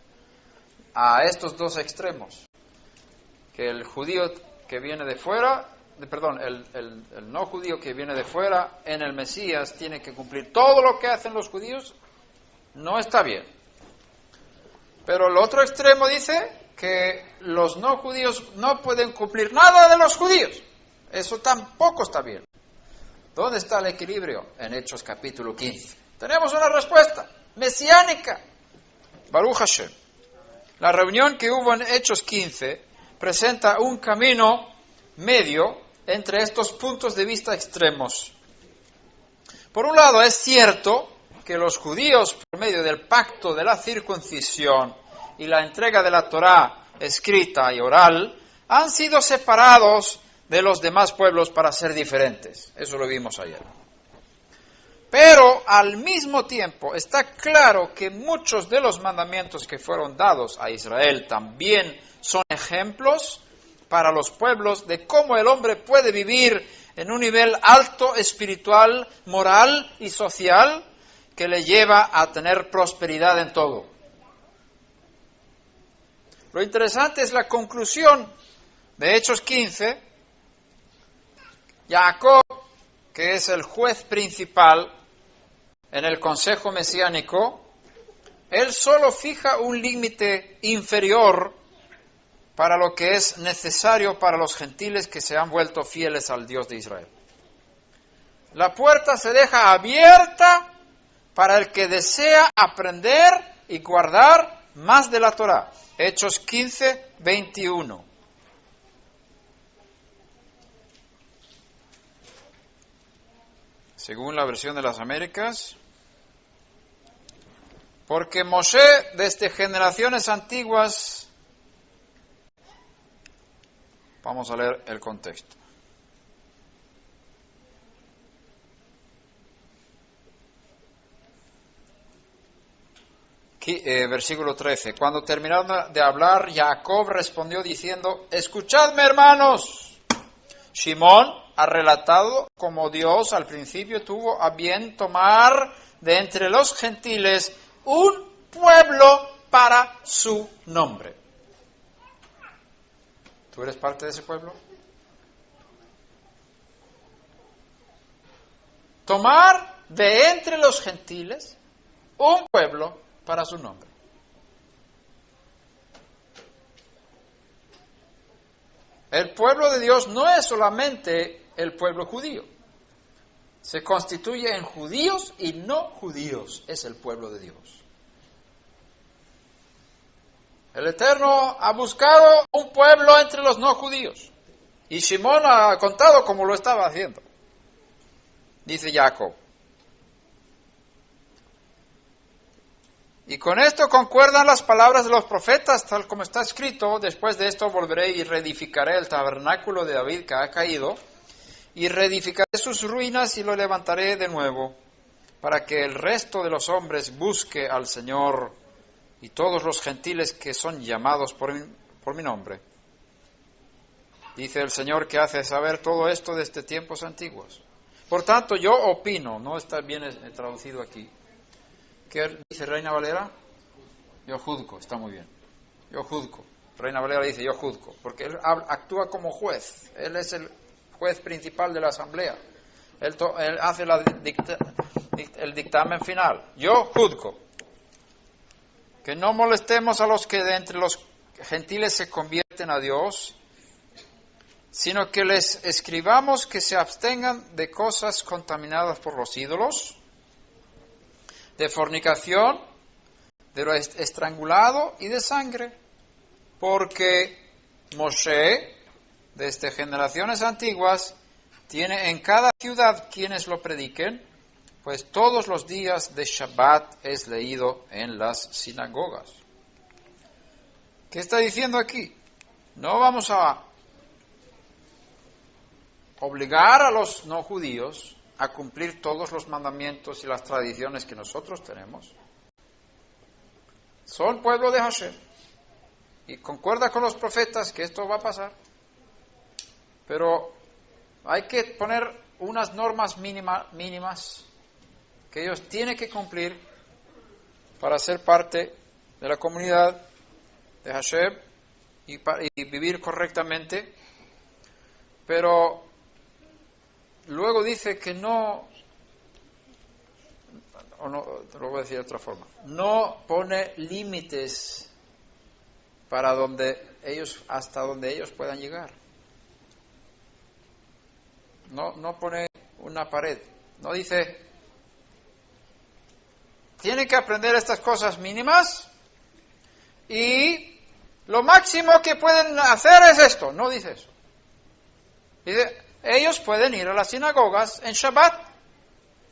a estos dos extremos. Que el judío que viene de fuera, el no judío que viene de fuera en el Mesías tiene que cumplir todo lo que hacen los judíos, no está bien. Pero el otro extremo dice que los no judíos no pueden cumplir nada de los judíos. Eso tampoco está bien. ¿Dónde está el equilibrio? En Hechos capítulo 15. Tenemos una respuesta mesiánica. Baruch Hashem. La reunión que hubo en Hechos 15 presenta un camino medio entre estos puntos de vista extremos. Por un lado, es cierto que los judíos, por medio del pacto de la circuncisión y la entrega de la Torá escrita y oral, han sido separados de los demás pueblos para ser diferentes. Eso lo vimos ayer. Pero al mismo tiempo está claro que muchos de los mandamientos que fueron dados a Israel también son ejemplos para los pueblos de cómo el hombre puede vivir en un nivel alto espiritual, moral y social que le lleva a tener prosperidad en todo. Lo interesante es la conclusión de Hechos 15. Jacob, que es el juez principal en el consejo mesiánico, él solo fija un límite inferior para lo que es necesario para los gentiles que se han vuelto fieles al Dios de Israel. La puerta se deja abierta para el que desea aprender y guardar más de la Torá. Hechos 15, 21. Según la versión de las Américas, porque Moshe desde generaciones antiguas, vamos a leer el contexto. Versículo 13. Cuando terminaron de hablar, Jacob respondió diciendo: escuchadme, hermanos. Shimón ha relatado cómo Dios al principio tuvo a bien tomar de entre los gentiles un pueblo para su nombre. ¿Tú eres parte de ese pueblo? Tomar de entre los gentiles un pueblo para su nombre. El pueblo de Dios no es solamente el pueblo judío. Se constituye en judíos y no judíos. Es el pueblo de Dios. El Eterno ha buscado un pueblo entre los no judíos. Y Shimón ha contado cómo lo estaba haciendo. Dice Jacob. Y con esto concuerdan las palabras de los profetas, tal como está escrito: después de esto volveré y reedificaré el tabernáculo de David que ha caído, y reedificaré sus ruinas y lo levantaré de nuevo, para que el resto de los hombres busque al Señor y todos los gentiles que son llamados por mi nombre. Dice el Señor que hace saber todo esto desde tiempos antiguos. Por tanto, yo opino, no está bien traducido aquí. ¿Qué dice Reina Valera? Yo juzgo, está muy bien. Yo juzgo. Reina Valera dice yo juzgo, porque él actúa como juez. Él es el juez principal de la asamblea. Él hace el dictamen final. Yo juzgo. Que no molestemos a los que de entre los gentiles se convierten a Dios, sino que les escribamos que se abstengan de cosas contaminadas por los ídolos, de fornicación, de lo estrangulado y de sangre, porque Moshe, desde generaciones antiguas, tiene en cada ciudad quienes lo prediquen, pues todos los días de Shabbat es leído en las sinagogas. ¿Qué está diciendo aquí? No vamos a obligar a los no judíos a cumplir todos los mandamientos y las tradiciones que nosotros tenemos. Son pueblo de Hashem. Y concuerda con los profetas que esto va a pasar. Pero hay que poner unas normas mínimas que ellos tienen que cumplir para ser parte de la comunidad de Hashem y vivir correctamente. Pero luego dice que no, te lo voy a decir de otra forma, no pone límites para hasta donde ellos puedan llegar. No pone una pared. No dice, tienen que aprender estas cosas mínimas y lo máximo que pueden hacer es esto. No dice eso. Dice, ellos pueden ir a las sinagogas en Shabbat,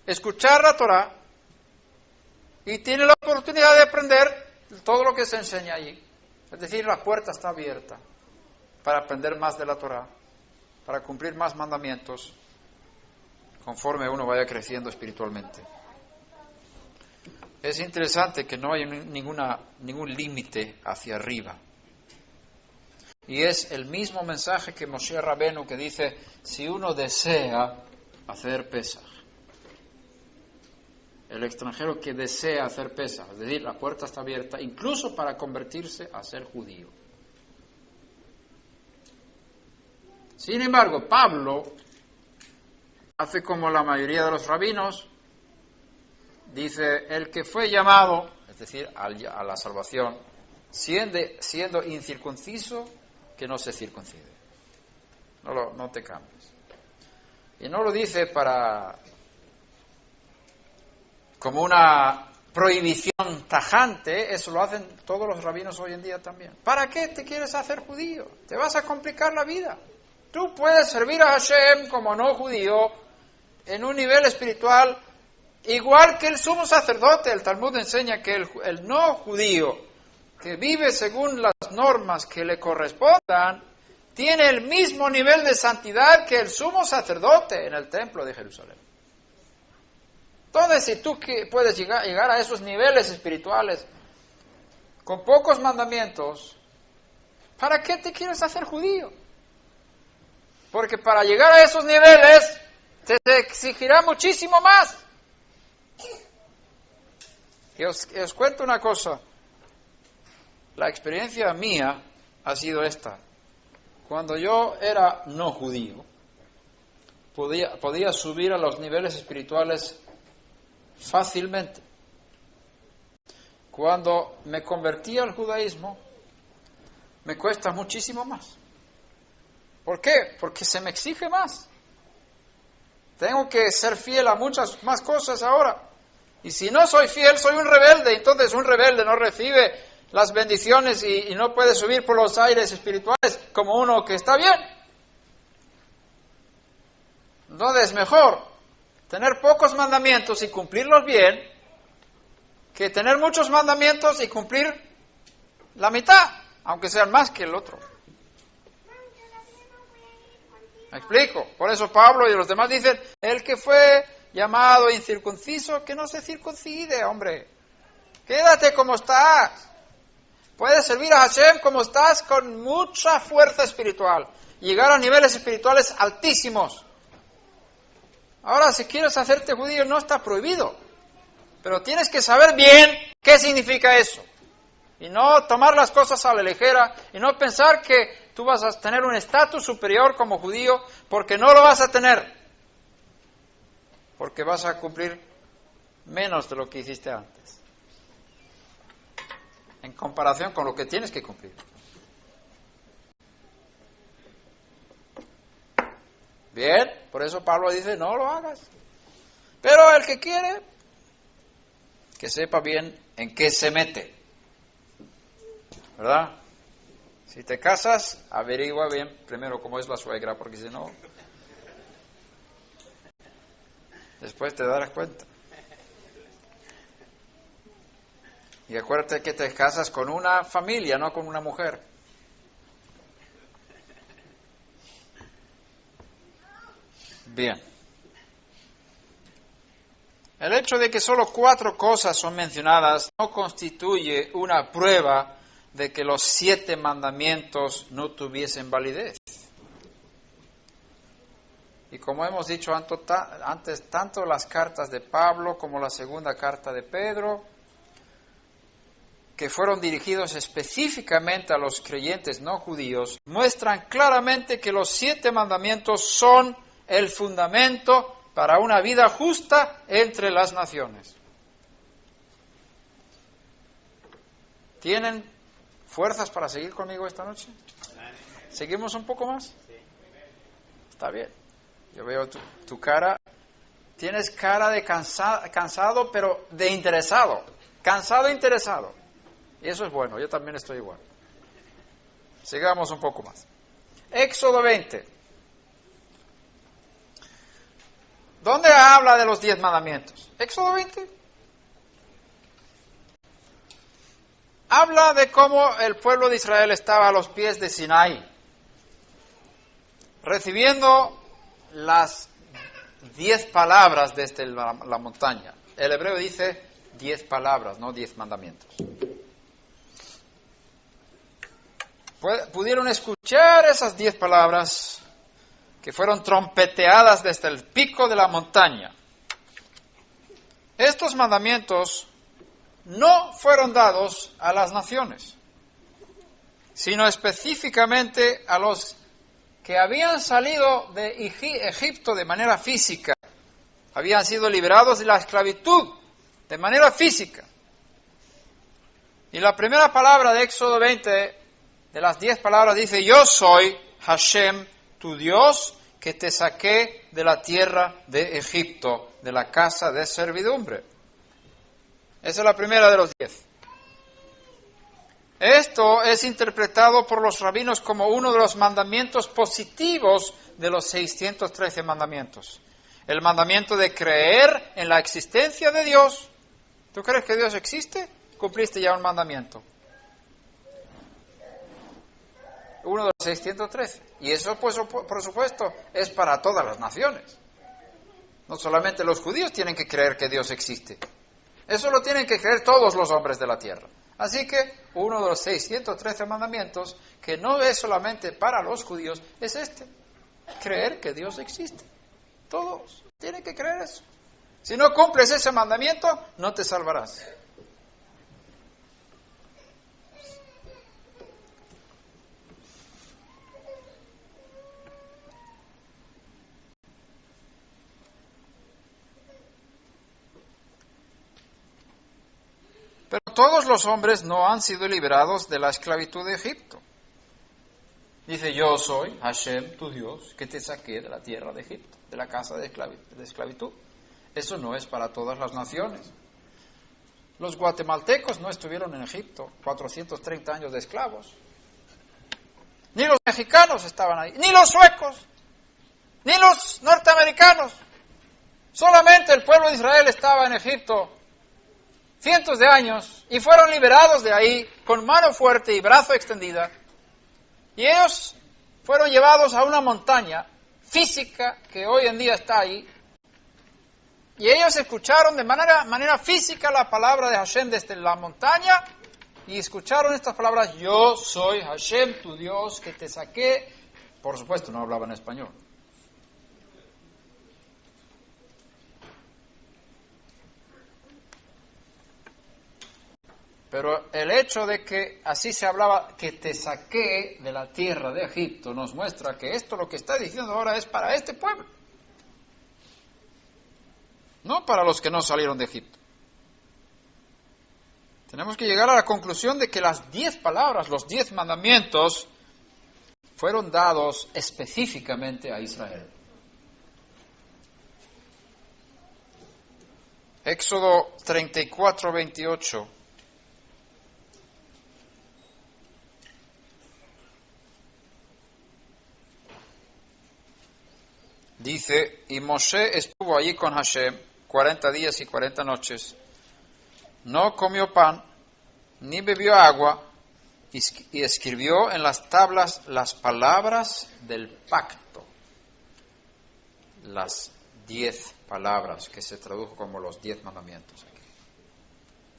escuchar la Torah y tienen la oportunidad de aprender todo lo que se enseña allí. Es decir, la puerta está abierta para aprender más de la Torah, para cumplir más mandamientos, conforme uno vaya creciendo espiritualmente. Es interesante que no hay ningún límite hacia arriba. Y es el mismo mensaje que Moshe Rabenu, que dice, si uno desea hacer Pesaj, el extranjero que desea hacer Pesaj, es decir, la puerta está abierta incluso para convertirse a ser judío. Sin embargo, Pablo hace como la mayoría de los rabinos, dice, el que fue llamado, es decir, a la salvación, siendo incircunciso, que no se circuncide. No te cambies. Y no lo dice como una prohibición tajante, eso lo hacen todos los rabinos hoy en día también. ¿Para qué te quieres hacer judío? Te vas a complicar la vida. Tú puedes servir a Hashem como no judío en un nivel espiritual igual que el sumo sacerdote. El Talmud enseña que el no judío que vive según las normas que le correspondan tiene el mismo nivel de santidad que el sumo sacerdote en el templo de Jerusalén. Entonces, si tú puedes llegar a esos niveles espirituales con pocos mandamientos, ¿para qué te quieres hacer judío? Porque para llegar a esos niveles te exigirá muchísimo más. Y os cuento una cosa. La experiencia mía ha sido esta. Cuando yo era no judío, podía subir a los niveles espirituales fácilmente. Cuando me convertí al judaísmo, me cuesta muchísimo más. ¿Por qué? Porque se me exige más. Tengo que ser fiel a muchas más cosas ahora. Y si no soy fiel, soy un rebelde. Entonces un rebelde no recibe las bendiciones y no puede subir por los aires espirituales como uno que está bien. Entonces es mejor tener pocos mandamientos y cumplirlos bien que tener muchos mandamientos y cumplir la mitad, aunque sean más que el otro. ¿Me explico? Por eso Pablo y los demás dicen, el que fue llamado incircunciso, que no se circuncide, hombre. Quédate como estás. Puedes servir a Hashem como estás con mucha fuerza espiritual. Llegar a niveles espirituales altísimos. Ahora, si quieres hacerte judío, no está prohibido. Pero tienes que saber bien qué significa eso. Y no tomar las cosas a la ligera. Y no pensar que tú vas a tener un estatus superior como judío, porque no lo vas a tener. Porque vas a cumplir menos de lo que hiciste antes. En comparación con lo que tienes que cumplir. Bien, por eso Pablo dice, no lo hagas. Pero el que quiere, que sepa bien en qué se mete. ¿Verdad? Si te casas, averigua bien primero cómo es la suegra, porque si no, después te darás cuenta. Y acuérdate que te casas con una familia, no con una mujer. Bien. El hecho de que solo 4 cosas son mencionadas no constituye una prueba de que los 7 mandamientos no tuviesen validez. Y como hemos dicho antes, tanto las cartas de Pablo como la segunda carta de Pedro, que fueron dirigidos específicamente a los creyentes no judíos, muestran claramente que los 7 mandamientos son el fundamento para una vida justa entre las naciones. ¿Tienen fuerzas para seguir conmigo esta noche? ¿Seguimos un poco más? Está bien. Yo veo tu cara. Tienes cara de cansado, pero de interesado. Cansado e interesado. Y eso es bueno, yo también estoy igual. Sigamos un poco más. Éxodo 20. ¿Dónde habla de los 10 mandamientos? Éxodo 20. Habla de cómo el pueblo de Israel estaba a los pies de Sinaí, recibiendo las 10 palabras desde la montaña. El hebreo dice 10 palabras, no 10 mandamientos. Pudieron escuchar esas 10 palabras que fueron trompeteadas desde el pico de la montaña. Estos mandamientos no fueron dados a las naciones, sino específicamente a los que habían salido de Egipto de manera física, habían sido liberados de la esclavitud de manera física. Y la primera palabra de Éxodo 20, de las 10 palabras, dice: yo soy Hashem, tu Dios, que te saqué de la tierra de Egipto, de la casa de servidumbre. Esa es la primera de los 10. Esto es interpretado por los rabinos como uno de los mandamientos positivos de los 613 mandamientos. El mandamiento de creer en la existencia de Dios. ¿Tú crees que Dios existe? Cumpliste ya un mandamiento. Uno de los 613. Y eso, pues, por supuesto, es para todas las naciones. No solamente los judíos tienen que creer que Dios existe. Eso lo tienen que creer todos los hombres de la tierra. Así que uno de los 613 mandamientos, que no es solamente para los judíos, es este: creer que Dios existe. Todos tienen que creer eso. Si no cumples ese mandamiento, no te salvarás. Pero todos los hombres no han sido liberados de la esclavitud de Egipto. Dice: yo soy Hashem, tu Dios, que te saqué de la tierra de Egipto, de la casa de esclavitud. Eso no es para todas las naciones. Los guatemaltecos no estuvieron en Egipto 430 años de esclavos. Ni los mexicanos estaban ahí, ni los suecos, ni los norteamericanos. Solamente el pueblo de Israel estaba en Egipto cientos de años y fueron liberados de ahí con mano fuerte y brazo extendida. Y ellos fueron llevados a una montaña física que hoy en día está ahí. Y ellos escucharon de manera física la palabra de Hashem desde la montaña y escucharon estas palabras: yo soy Hashem, tu Dios, que te saqué. Por supuesto, no hablaban español. Pero el hecho de que así se hablaba, que te saqué de la tierra de Egipto, nos muestra que esto lo que está diciendo ahora es para este pueblo. No para los que no salieron de Egipto. Tenemos que llegar a la conclusión de que las 10 palabras, los 10 mandamientos, fueron dados específicamente a Israel. Éxodo 34, 28. Dice: y Moshe estuvo allí con Hashem 40 días y 40 noches. No comió pan, ni bebió agua, y escribió en las tablas las palabras del pacto. Las 10 palabras, que se tradujo como los 10 mandamientos.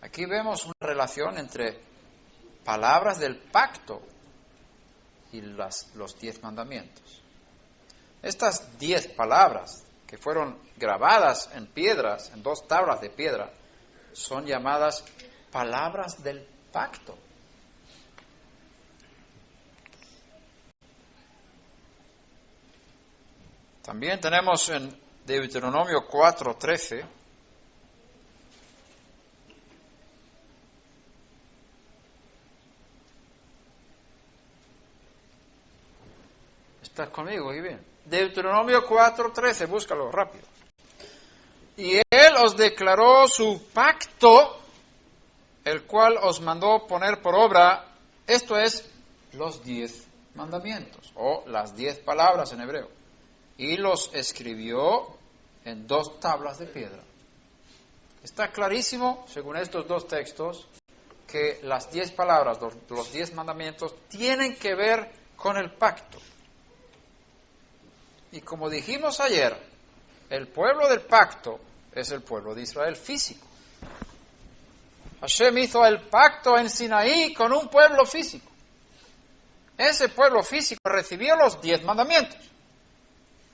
Aquí vemos una relación entre palabras del pacto y los 10 mandamientos. Estas 10 palabras, que fueron grabadas en piedras, en 2 tablas de piedra, son llamadas palabras del pacto. También tenemos en Deuteronomio 4:13, ¿estás conmigo? Y bien. Deuteronomio 4:13, búscalo rápido. Y él os declaró su pacto, el cual os mandó poner por obra, esto es, los 10 mandamientos, o las 10 palabras en hebreo, y los escribió en 2 tablas de piedra. Está clarísimo, según estos 2 textos, que las 10 palabras, los 10 mandamientos, tienen que ver con el pacto. Y como dijimos ayer, el pueblo del pacto es el pueblo de Israel físico. Hashem hizo el pacto en Sinaí con un pueblo físico. Ese pueblo físico recibió los 10 mandamientos,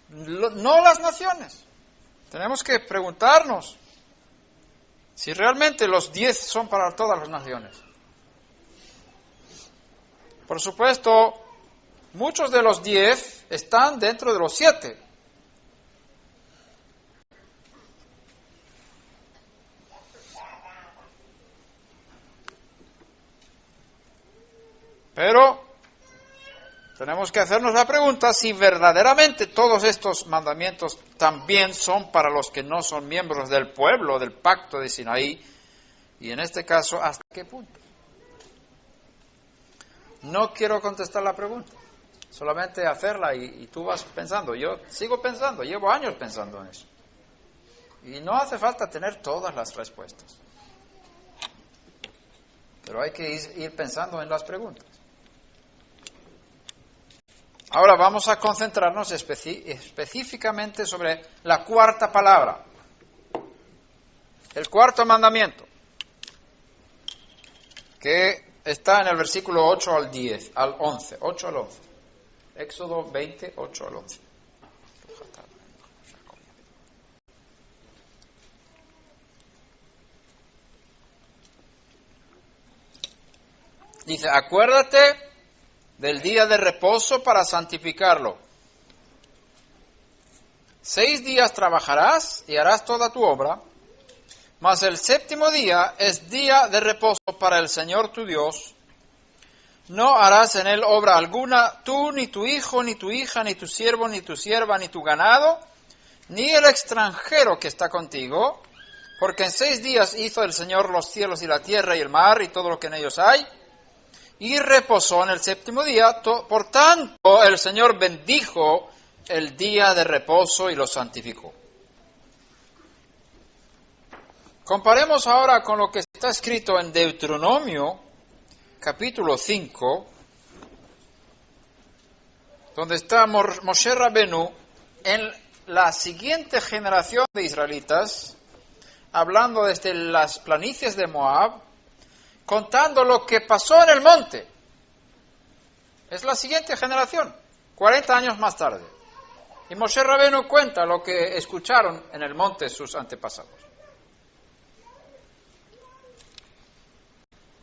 no las naciones. Tenemos que preguntarnos si realmente los 10 son para todas las naciones. Por supuesto, muchos de los 10 10 están dentro de los 7. Pero tenemos que hacernos la pregunta si verdaderamente todos estos mandamientos también son para los que no son miembros del pueblo, del pacto de Sinaí, y en este caso, ¿hasta qué punto? No quiero contestar la pregunta, solamente hacerla y tú vas pensando. Yo sigo pensando, llevo años pensando en eso. Y no hace falta tener todas las respuestas, pero hay que ir pensando en las preguntas. Ahora vamos a concentrarnos específicamente sobre la cuarta palabra, el cuarto mandamiento, que está en el versículo 8 al 11, 8 al 11, Éxodo 20, 8 al 11. Dice, acuérdate del día de reposo para santificarlo. 6 días trabajarás y harás toda tu obra, mas el séptimo día es día de reposo para el Señor tu Dios. No harás en él obra alguna, tú, ni tu hijo, ni tu hija, ni tu siervo, ni tu sierva, ni tu ganado, ni el extranjero que está contigo, porque en 6 días hizo el Señor los cielos y la tierra y el mar y todo lo que en ellos hay, y reposó en el séptimo día. Por tanto, el Señor bendijo el día de reposo y lo santificó. Comparemos ahora con lo que está escrito en Deuteronomio, capítulo 5, donde está Moshe Rabenu en la siguiente generación de israelitas, hablando desde las planicies de Moab, contando lo que pasó en el monte. Es la siguiente generación, 40 años más tarde. Y Moshe Rabenu cuenta lo que escucharon en el monte sus antepasados.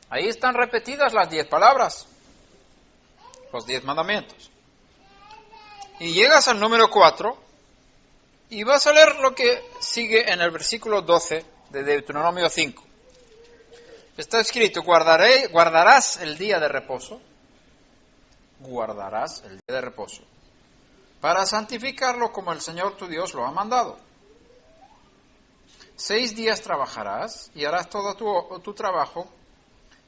Ahí están repetidas las 10 palabras, los 10 mandamientos. Y llegas al número 4 y vas a leer lo que sigue en el versículo 12 de Deuteronomio 5. Está escrito, guardarás el día de reposo, guardarás el día de reposo, para santificarlo como el Señor tu Dios lo ha mandado. 6 días trabajarás y harás todo tu trabajo,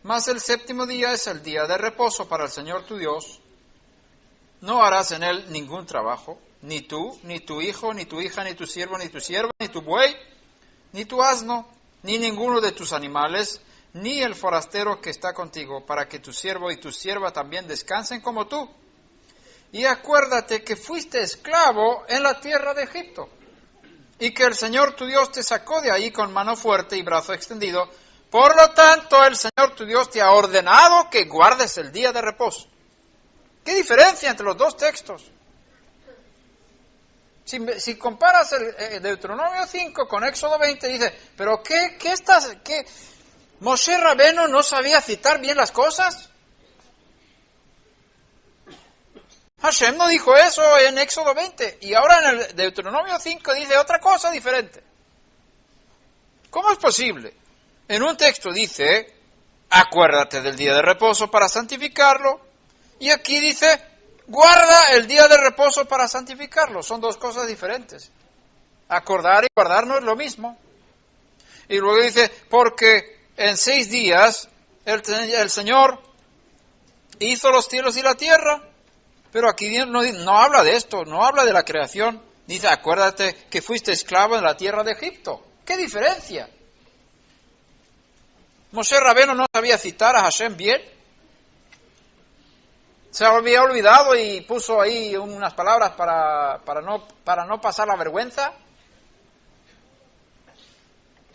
mas el séptimo día es el día de reposo para el Señor tu Dios. No harás en él ningún trabajo, ni tú, ni tu hijo, ni tu hija, ni tu siervo, ni tu sierva, ni tu buey, ni tu asno, ni ninguno de tus animales, ni el forastero que está contigo, para que tu siervo y tu sierva también descansen como tú. Y acuérdate que fuiste esclavo en la tierra de Egipto, y que el Señor tu Dios te sacó de ahí con mano fuerte y brazo extendido. Por lo tanto, el Señor tu Dios te ha ordenado que guardes el día de reposo. ¿Qué diferencia entre los dos textos? Si comparas el Deuteronomio 5 con Éxodo 20, dice, pero ¿qué Moshe Rabenu no sabía citar bien las cosas? Hashem no dijo eso en Éxodo 20, y ahora en el Deuteronomio 5 dice otra cosa diferente. ¿Cómo es posible? En un texto dice, acuérdate del día de reposo para santificarlo, y aquí dice, guarda el día de reposo para santificarlo. Son dos cosas diferentes. Acordar y guardar no es lo mismo. Y luego dice, porque en 6 días el Señor hizo los cielos y la tierra, pero aquí no habla de esto, no habla de la creación. Dice, acuérdate que fuiste esclavo en la tierra de Egipto. ¿Qué diferencia? Moshe Rabenu no sabía citar a Hashem bien. Se había olvidado y puso ahí unas palabras para no pasar la vergüenza.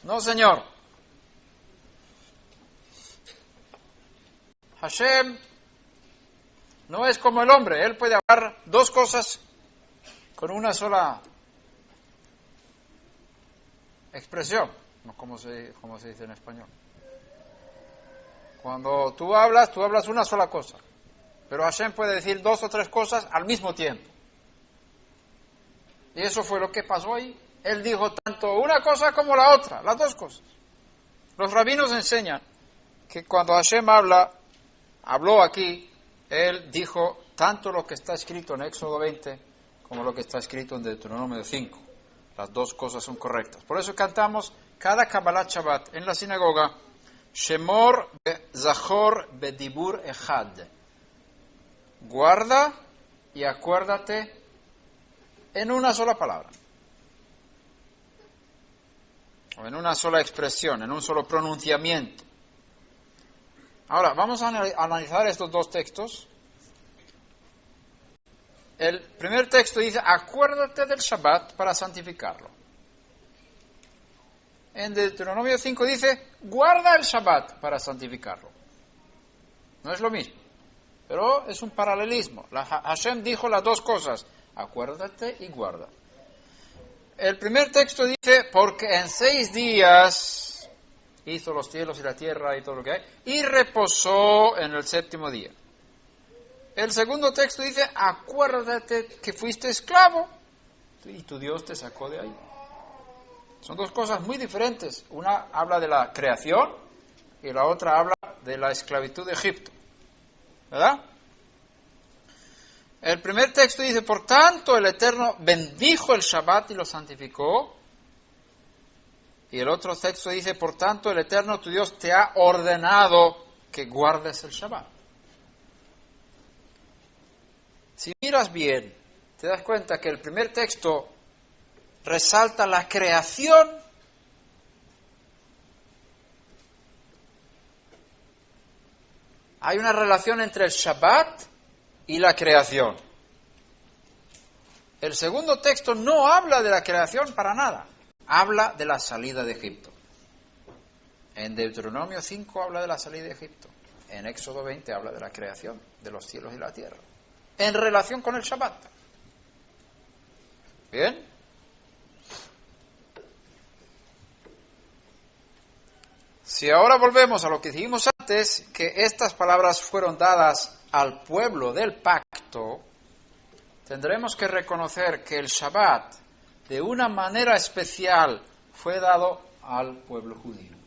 No, señor. Hashem no es como el hombre. Él puede hablar 2 cosas con una sola expresión. No como se dice en español. Cuando tú hablas una sola cosa. Pero Hashem puede decir 2 o 3 cosas al mismo tiempo. Y eso fue lo que pasó ahí. Él dijo tanto una cosa como la otra, las dos cosas. Los rabinos enseñan que cuando Hashem habló aquí, él dijo tanto lo que está escrito en Éxodo 20 como lo que está escrito en Deuteronomio 5. Las dos cosas son correctas. Por eso cantamos cada Kabbalat Shabbat en la sinagoga, Shemor Zachor Bedibur Echad. Guarda y acuérdate en una sola palabra, o en una sola expresión, en un solo pronunciamiento. Ahora, vamos a analizar estos dos textos. El primer texto dice, acuérdate del Shabbat para santificarlo. En Deuteronomio 5 dice, guarda el Shabbat para santificarlo. No es lo mismo, pero es un paralelismo. Hashem dijo las dos cosas, acuérdate y guarda. El primer texto dice, porque en 6 días hizo los cielos y la tierra y todo lo que hay, y reposó en el 7º día. El segundo texto dice, acuérdate que fuiste esclavo y tu Dios te sacó de ahí. Son dos cosas muy diferentes. Una habla de la creación y la otra habla de la esclavitud de Egipto. ¿Verdad? El primer texto dice, por tanto el Eterno bendijo el Shabbat y lo santificó. Y el otro texto dice, por tanto el Eterno tu Dios te ha ordenado que guardes el Shabbat. Si miras bien, te das cuenta que el primer texto resalta la creación hay una relación entre el Shabbat y la creación. El segundo texto no habla de la creación para nada, habla de la salida de Egipto. En Deuteronomio 5 habla de la salida de Egipto, en Éxodo 20 habla de la creación de los cielos y la tierra, en relación con el Shabbat. ¿Bien? Si ahora volvemos a lo que dijimos antes, que estas palabras fueron dadas al pueblo del pacto, tendremos que reconocer que el Shabbat, de una manera especial, fue dado al pueblo judío.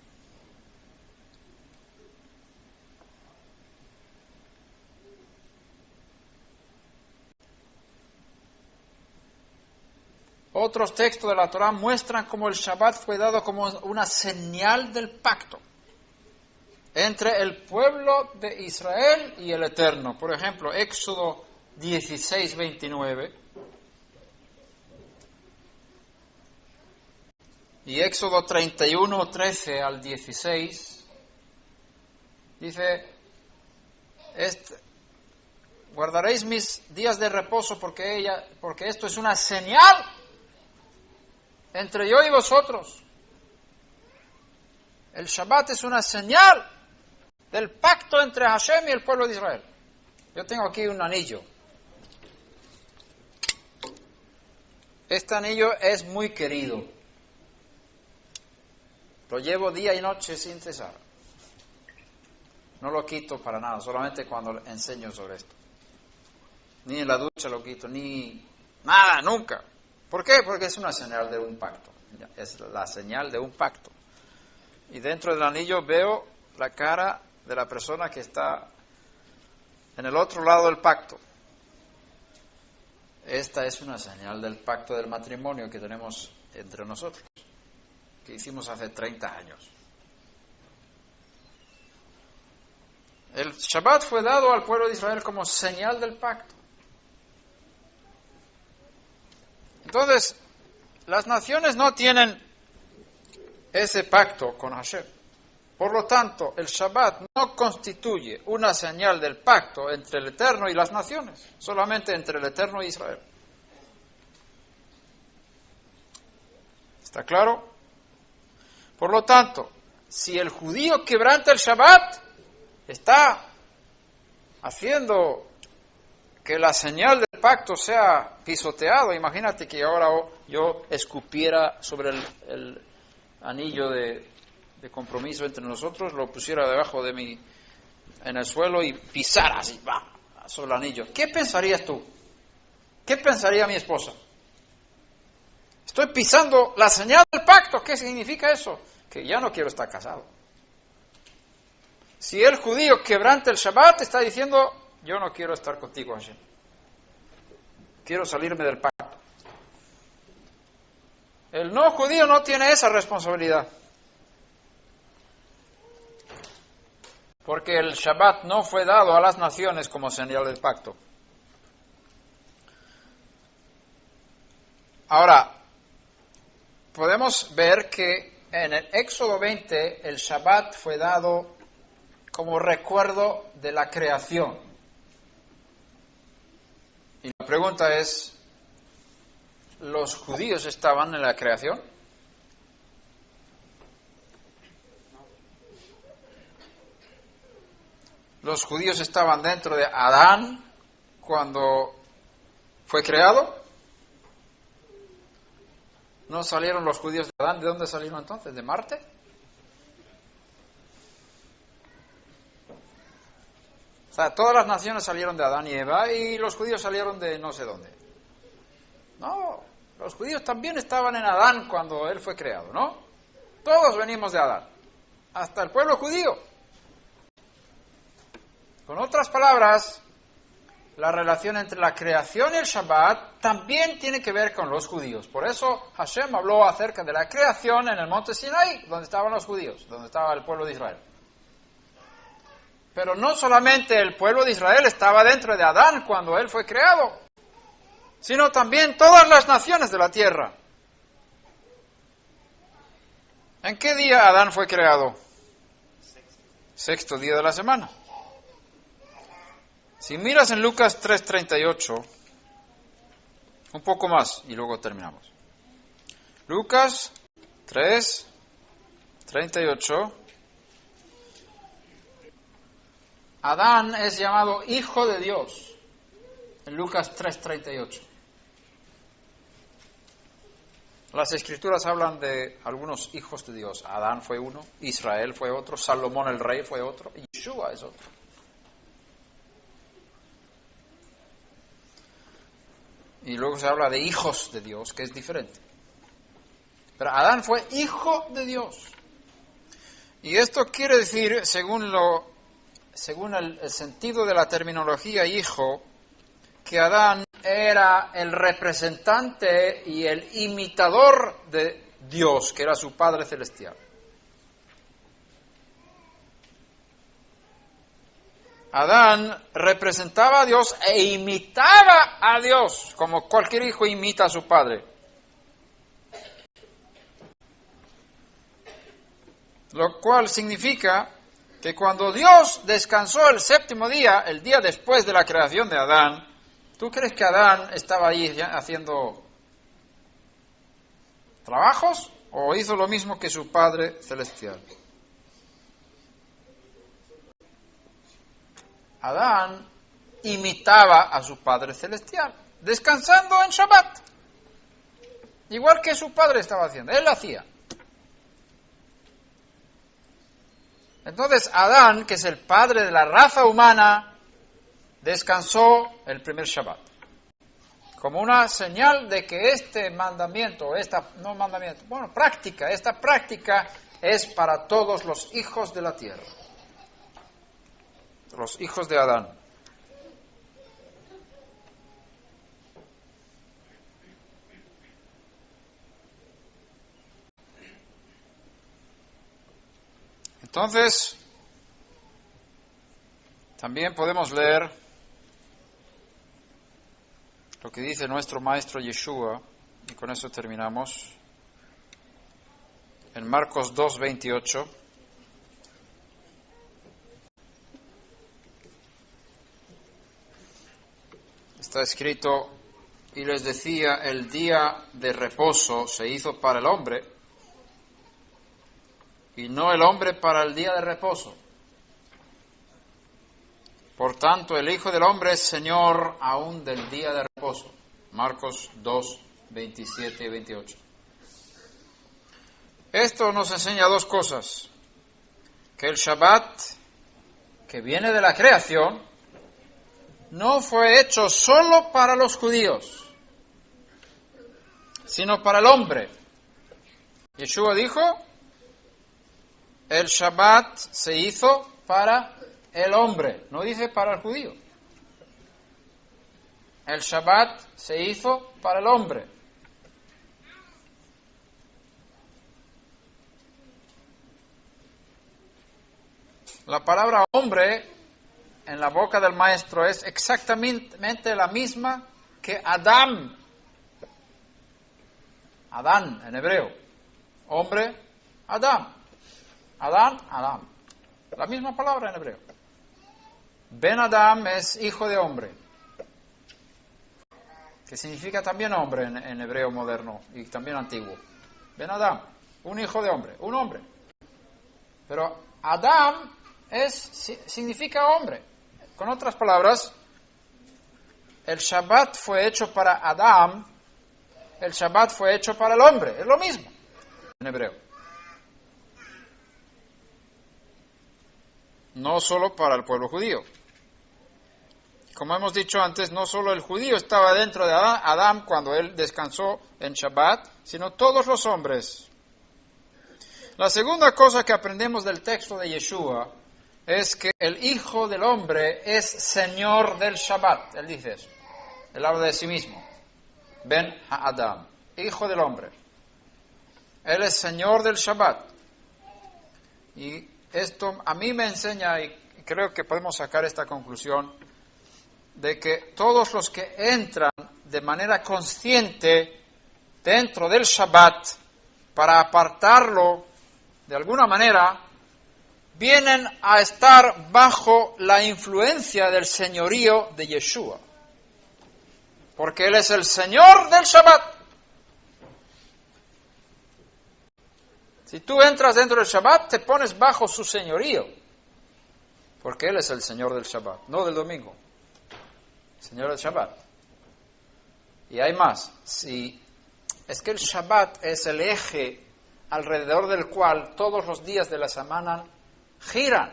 Otros textos de la Torá muestran cómo el Shabbat fue dado como una señal del pacto entre el pueblo de Israel y el Eterno. Por ejemplo, Éxodo 16, 29 y Éxodo 31, 13 al 16 dice, guardaréis mis días de reposo porque esto es una señal entre yo y vosotros. El Shabbat es una señal del pacto entre Hashem y el pueblo de Israel. Yo tengo aquí un anillo. Este anillo es muy querido. Lo llevo día y noche sin cesar. No lo quito para nada, solamente cuando enseño sobre esto. Ni en la ducha lo quito, ni nada, nunca. ¿Por qué? Porque es una señal de un pacto. Es la señal de un pacto. Y dentro del anillo veo la cara de la persona que está en el otro lado del pacto. Esta es una señal del pacto del matrimonio que tenemos entre nosotros, que hicimos hace 30 años. El Shabbat fue dado al pueblo de Israel como señal del pacto. Entonces, las naciones no tienen ese pacto con Hashem. Por lo tanto, el Shabbat no constituye una señal del pacto entre el Eterno y las naciones, solamente entre el Eterno y Israel. ¿Está claro? Por lo tanto, si el judío quebranta el Shabbat, está haciendo que la señal del pacto sea pisoteado. Imagínate que ahora yo escupiera sobre el anillo de compromiso entre nosotros, lo pusiera debajo de en el suelo y pisara así, sobre el anillo. ¿Qué pensarías tú? ¿Qué pensaría mi esposa? Estoy pisando la señal del pacto. ¿Qué significa eso? Que ya no quiero estar casado. Si el judío quebranta el Shabbat, está diciendo, yo no quiero estar contigo, Hashem. Quiero salirme del pacto. El no judío no tiene esa responsabilidad. Porque el Shabbat no fue dado a las naciones como señal del pacto. Ahora, podemos ver que en el Éxodo 20 el Shabbat fue dado como recuerdo de la creación. Y la pregunta es, ¿los judíos estaban en la creación? ¿Los judíos estaban dentro de Adán cuando fue creado? ¿No salieron los judíos de Adán? ¿De dónde salieron entonces? ¿De Marte? O sea, todas las naciones salieron de Adán y Eva y los judíos salieron de no sé dónde. No, los judíos también estaban en Adán cuando él fue creado, ¿no? Todos venimos de Adán, hasta el pueblo judío. Con otras palabras, la relación entre la creación y el Shabbat también tiene que ver con los judíos. Por eso Hashem habló acerca de la creación en el monte Sinai, donde estaban los judíos, donde estaba el pueblo de Israel. Pero no solamente el pueblo de Israel estaba dentro de Adán cuando él fue creado, sino también todas las naciones de la tierra. ¿En qué día Adán fue creado? Sexto día de la semana. Si miras en Lucas 3:38, un poco más y luego terminamos. Lucas 3:38. Adán es llamado hijo de Dios en Lucas 3:38. Las escrituras hablan de algunos hijos de Dios. Adán fue uno, Israel fue otro, Salomón el rey fue otro, y Yeshua es otro. Y luego se habla de hijos de Dios, que es diferente. Pero Adán fue hijo de Dios. Y esto quiere decir, según el sentido de la terminología hijo, que Adán era el representante y el imitador de Dios, que era su Padre Celestial. Adán representaba a Dios e imitaba a Dios, como cualquier hijo imita a su padre. Lo cual significa que cuando Dios descansó el séptimo día, el día después de la creación de Adán, ¿tú crees que Adán estaba ahí haciendo trabajos o hizo lo mismo que su Padre Celestial? Adán imitaba a su Padre Celestial, descansando en Shabbat, igual que su padre estaba haciendo, él hacía. Entonces Adán, que es el padre de la raza humana, descansó el primer Shabbat, como una señal de que esta práctica es para todos los hijos de la tierra. Los hijos de Adán. Entonces, también podemos leer lo que dice nuestro maestro Yeshua, y con eso terminamos, en Marcos 2:28. Está escrito, y les decía, el día de reposo se hizo para el hombre, y no el hombre para el día de reposo. Por tanto, el Hijo del Hombre es Señor aún del día de reposo. Marcos 2:27 y 28. Esto nos enseña dos cosas. Que el Shabbat, que viene de la creación, no fue hecho solo para los judíos, sino para el hombre. Yeshua dijo, el Shabbat se hizo para el hombre, no dice para el judío. El Shabbat se hizo para el hombre. La palabra hombre en la boca del maestro es exactamente la misma que Adán. Adán en hebreo. Hombre, Adán. Adán, Adán. La misma palabra en hebreo. Ben Adam es hijo de hombre, que significa también hombre en hebreo moderno y también antiguo. Ben Adam, un hijo de hombre, un hombre. Pero Adam significa hombre. Con otras palabras, el Shabbat fue hecho para Adán, el Shabbat fue hecho para el hombre. Es lo mismo en hebreo. No solo para el pueblo judío. Como hemos dicho antes, no solo el judío estaba dentro de Adán cuando él descansó en Shabbat, sino todos los hombres. La segunda cosa que aprendemos del texto de Yeshua es que el Hijo del Hombre es Señor del Shabbat. Él dice eso. Él habla de sí mismo. Ben Ha'adam, Hijo del Hombre. Él es Señor del Shabbat. Y esto a mí me enseña, y creo que podemos sacar esta conclusión, de que todos los que entran de manera consciente dentro del Shabbat para apartarlo de alguna manera, vienen a estar bajo la influencia del señorío de Yeshua. Porque Él es el Señor del Shabbat. Si tú entras dentro del Shabbat, te pones bajo su señorío. Porque Él es el Señor del Shabbat, no del domingo. Señor del Shabbat. Y hay más. Es que el Shabbat es el eje alrededor del cual todos los días de la semana giran.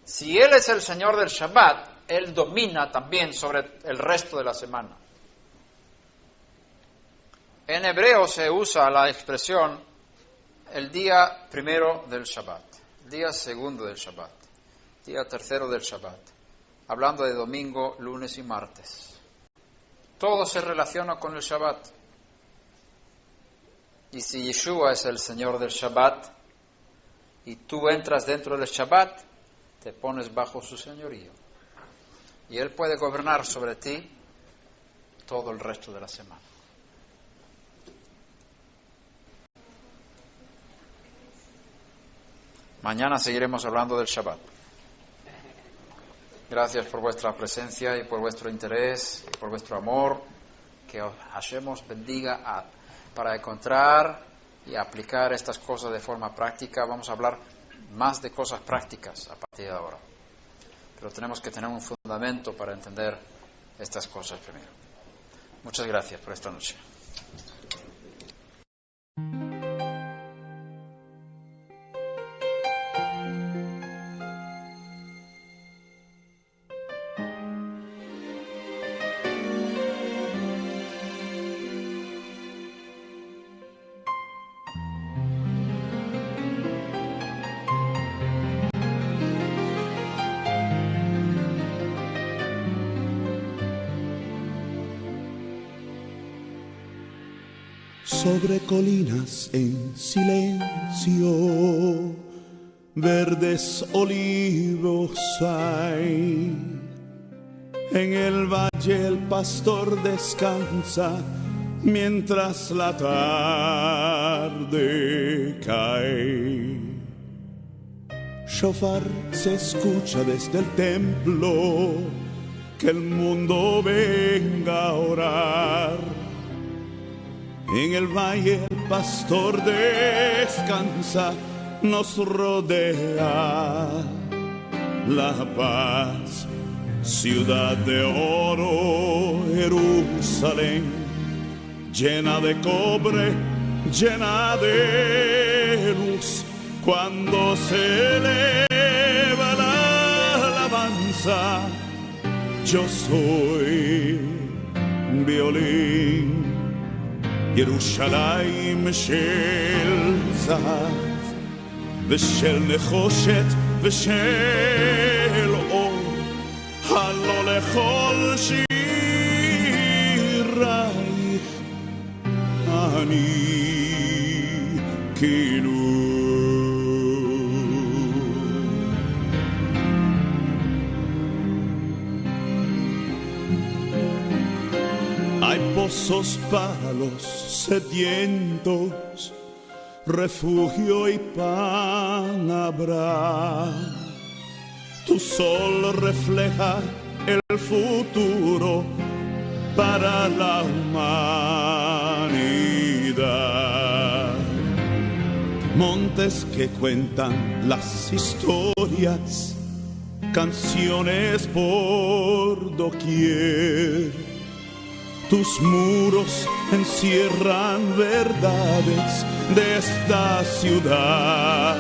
Si Él es el Señor del Shabbat, Él domina también sobre el resto de la semana. En hebreo se usa la expresión el día primero del Shabbat, el día segundo del Shabbat, el día tercero del Shabbat, hablando de domingo, lunes y martes. Todo se relaciona con el Shabbat. Y si Yeshua es el Señor del Shabbat, y tú entras dentro del Shabbat, te pones bajo su señorío. Y Él puede gobernar sobre ti todo el resto de la semana. Mañana seguiremos hablando del Shabbat. Gracias por vuestra presencia y por vuestro interés y por vuestro amor. Que Hashem os bendiga para encontrar y aplicar estas cosas de forma práctica. Vamos a hablar más de cosas prácticas a partir de ahora. Pero tenemos que tener un fundamento para entender estas cosas primero. Muchas gracias por esta noche. Sobre colinas en silencio, verdes olivos hay. En el valle el pastor descansa mientras la tarde cae. Shofar se escucha desde el templo, que el mundo venga a orar. En el valle el pastor descansa, nos rodea la paz, ciudad de oro, Jerusalén, llena de cobre, llena de luz. Cuando se eleva la alabanza, yo soy violín. ירושלים של זהב ושל נחושת ושל אור, הלא לכל שירייך אני כינור. Hay pozos para los sedientos, refugio y pan habrá. Tu sol refleja el futuro para la humanidad. Montes que cuentan las historias, canciones por doquier. Tus muros encierran verdades de esta ciudad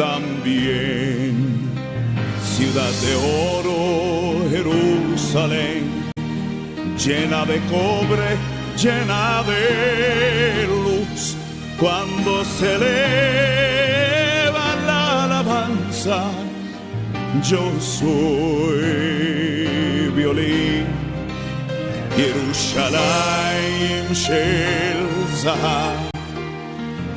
también. Ciudad de oro, Jerusalén, llena de cobre, llena de luz. Cuando se eleva la alabanza, yo soy violín. ירושלים של זהב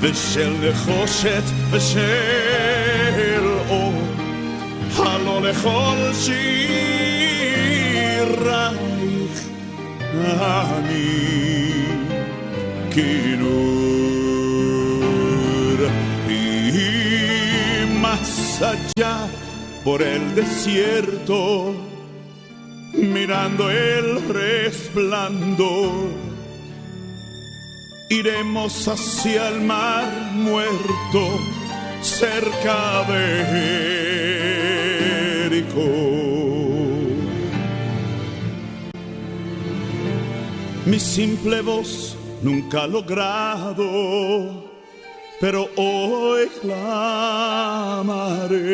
ושל נחושת ושל אור, הלא לכל שירייך אני כינור. Y más allá por el desierto, mirando el resplandor, iremos hacia el mar muerto, cerca de Jericó. Mi simple voz nunca ha logrado, pero hoy clamaré.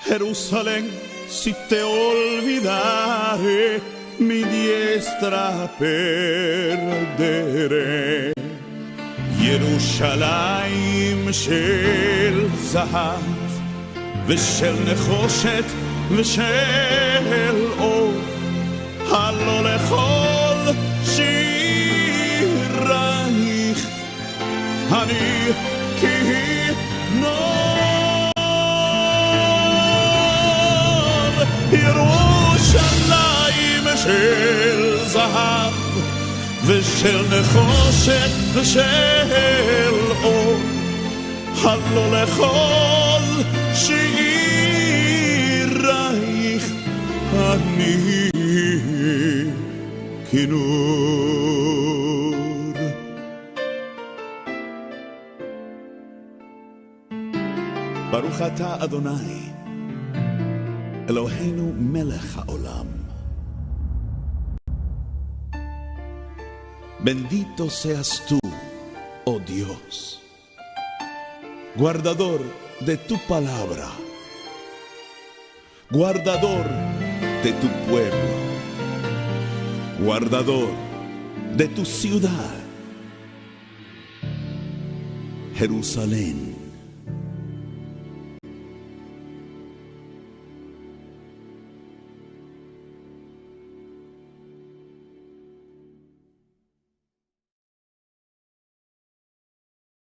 Jerusalén, si te olvidare, mi diestra perderé. ירושלים של זהב ושל נחושת ושל אור, הלא לכל שירייך אני כינור. ירושלים של זהב ושל נחושת ושל אור, הלא לכל שירייך אני כינור. ברוך אתה אדוני Eloheinu melech haolam. Bendito seas tú, oh Dios, guardador de tu palabra, guardador de tu pueblo, guardador de tu ciudad, Jerusalén.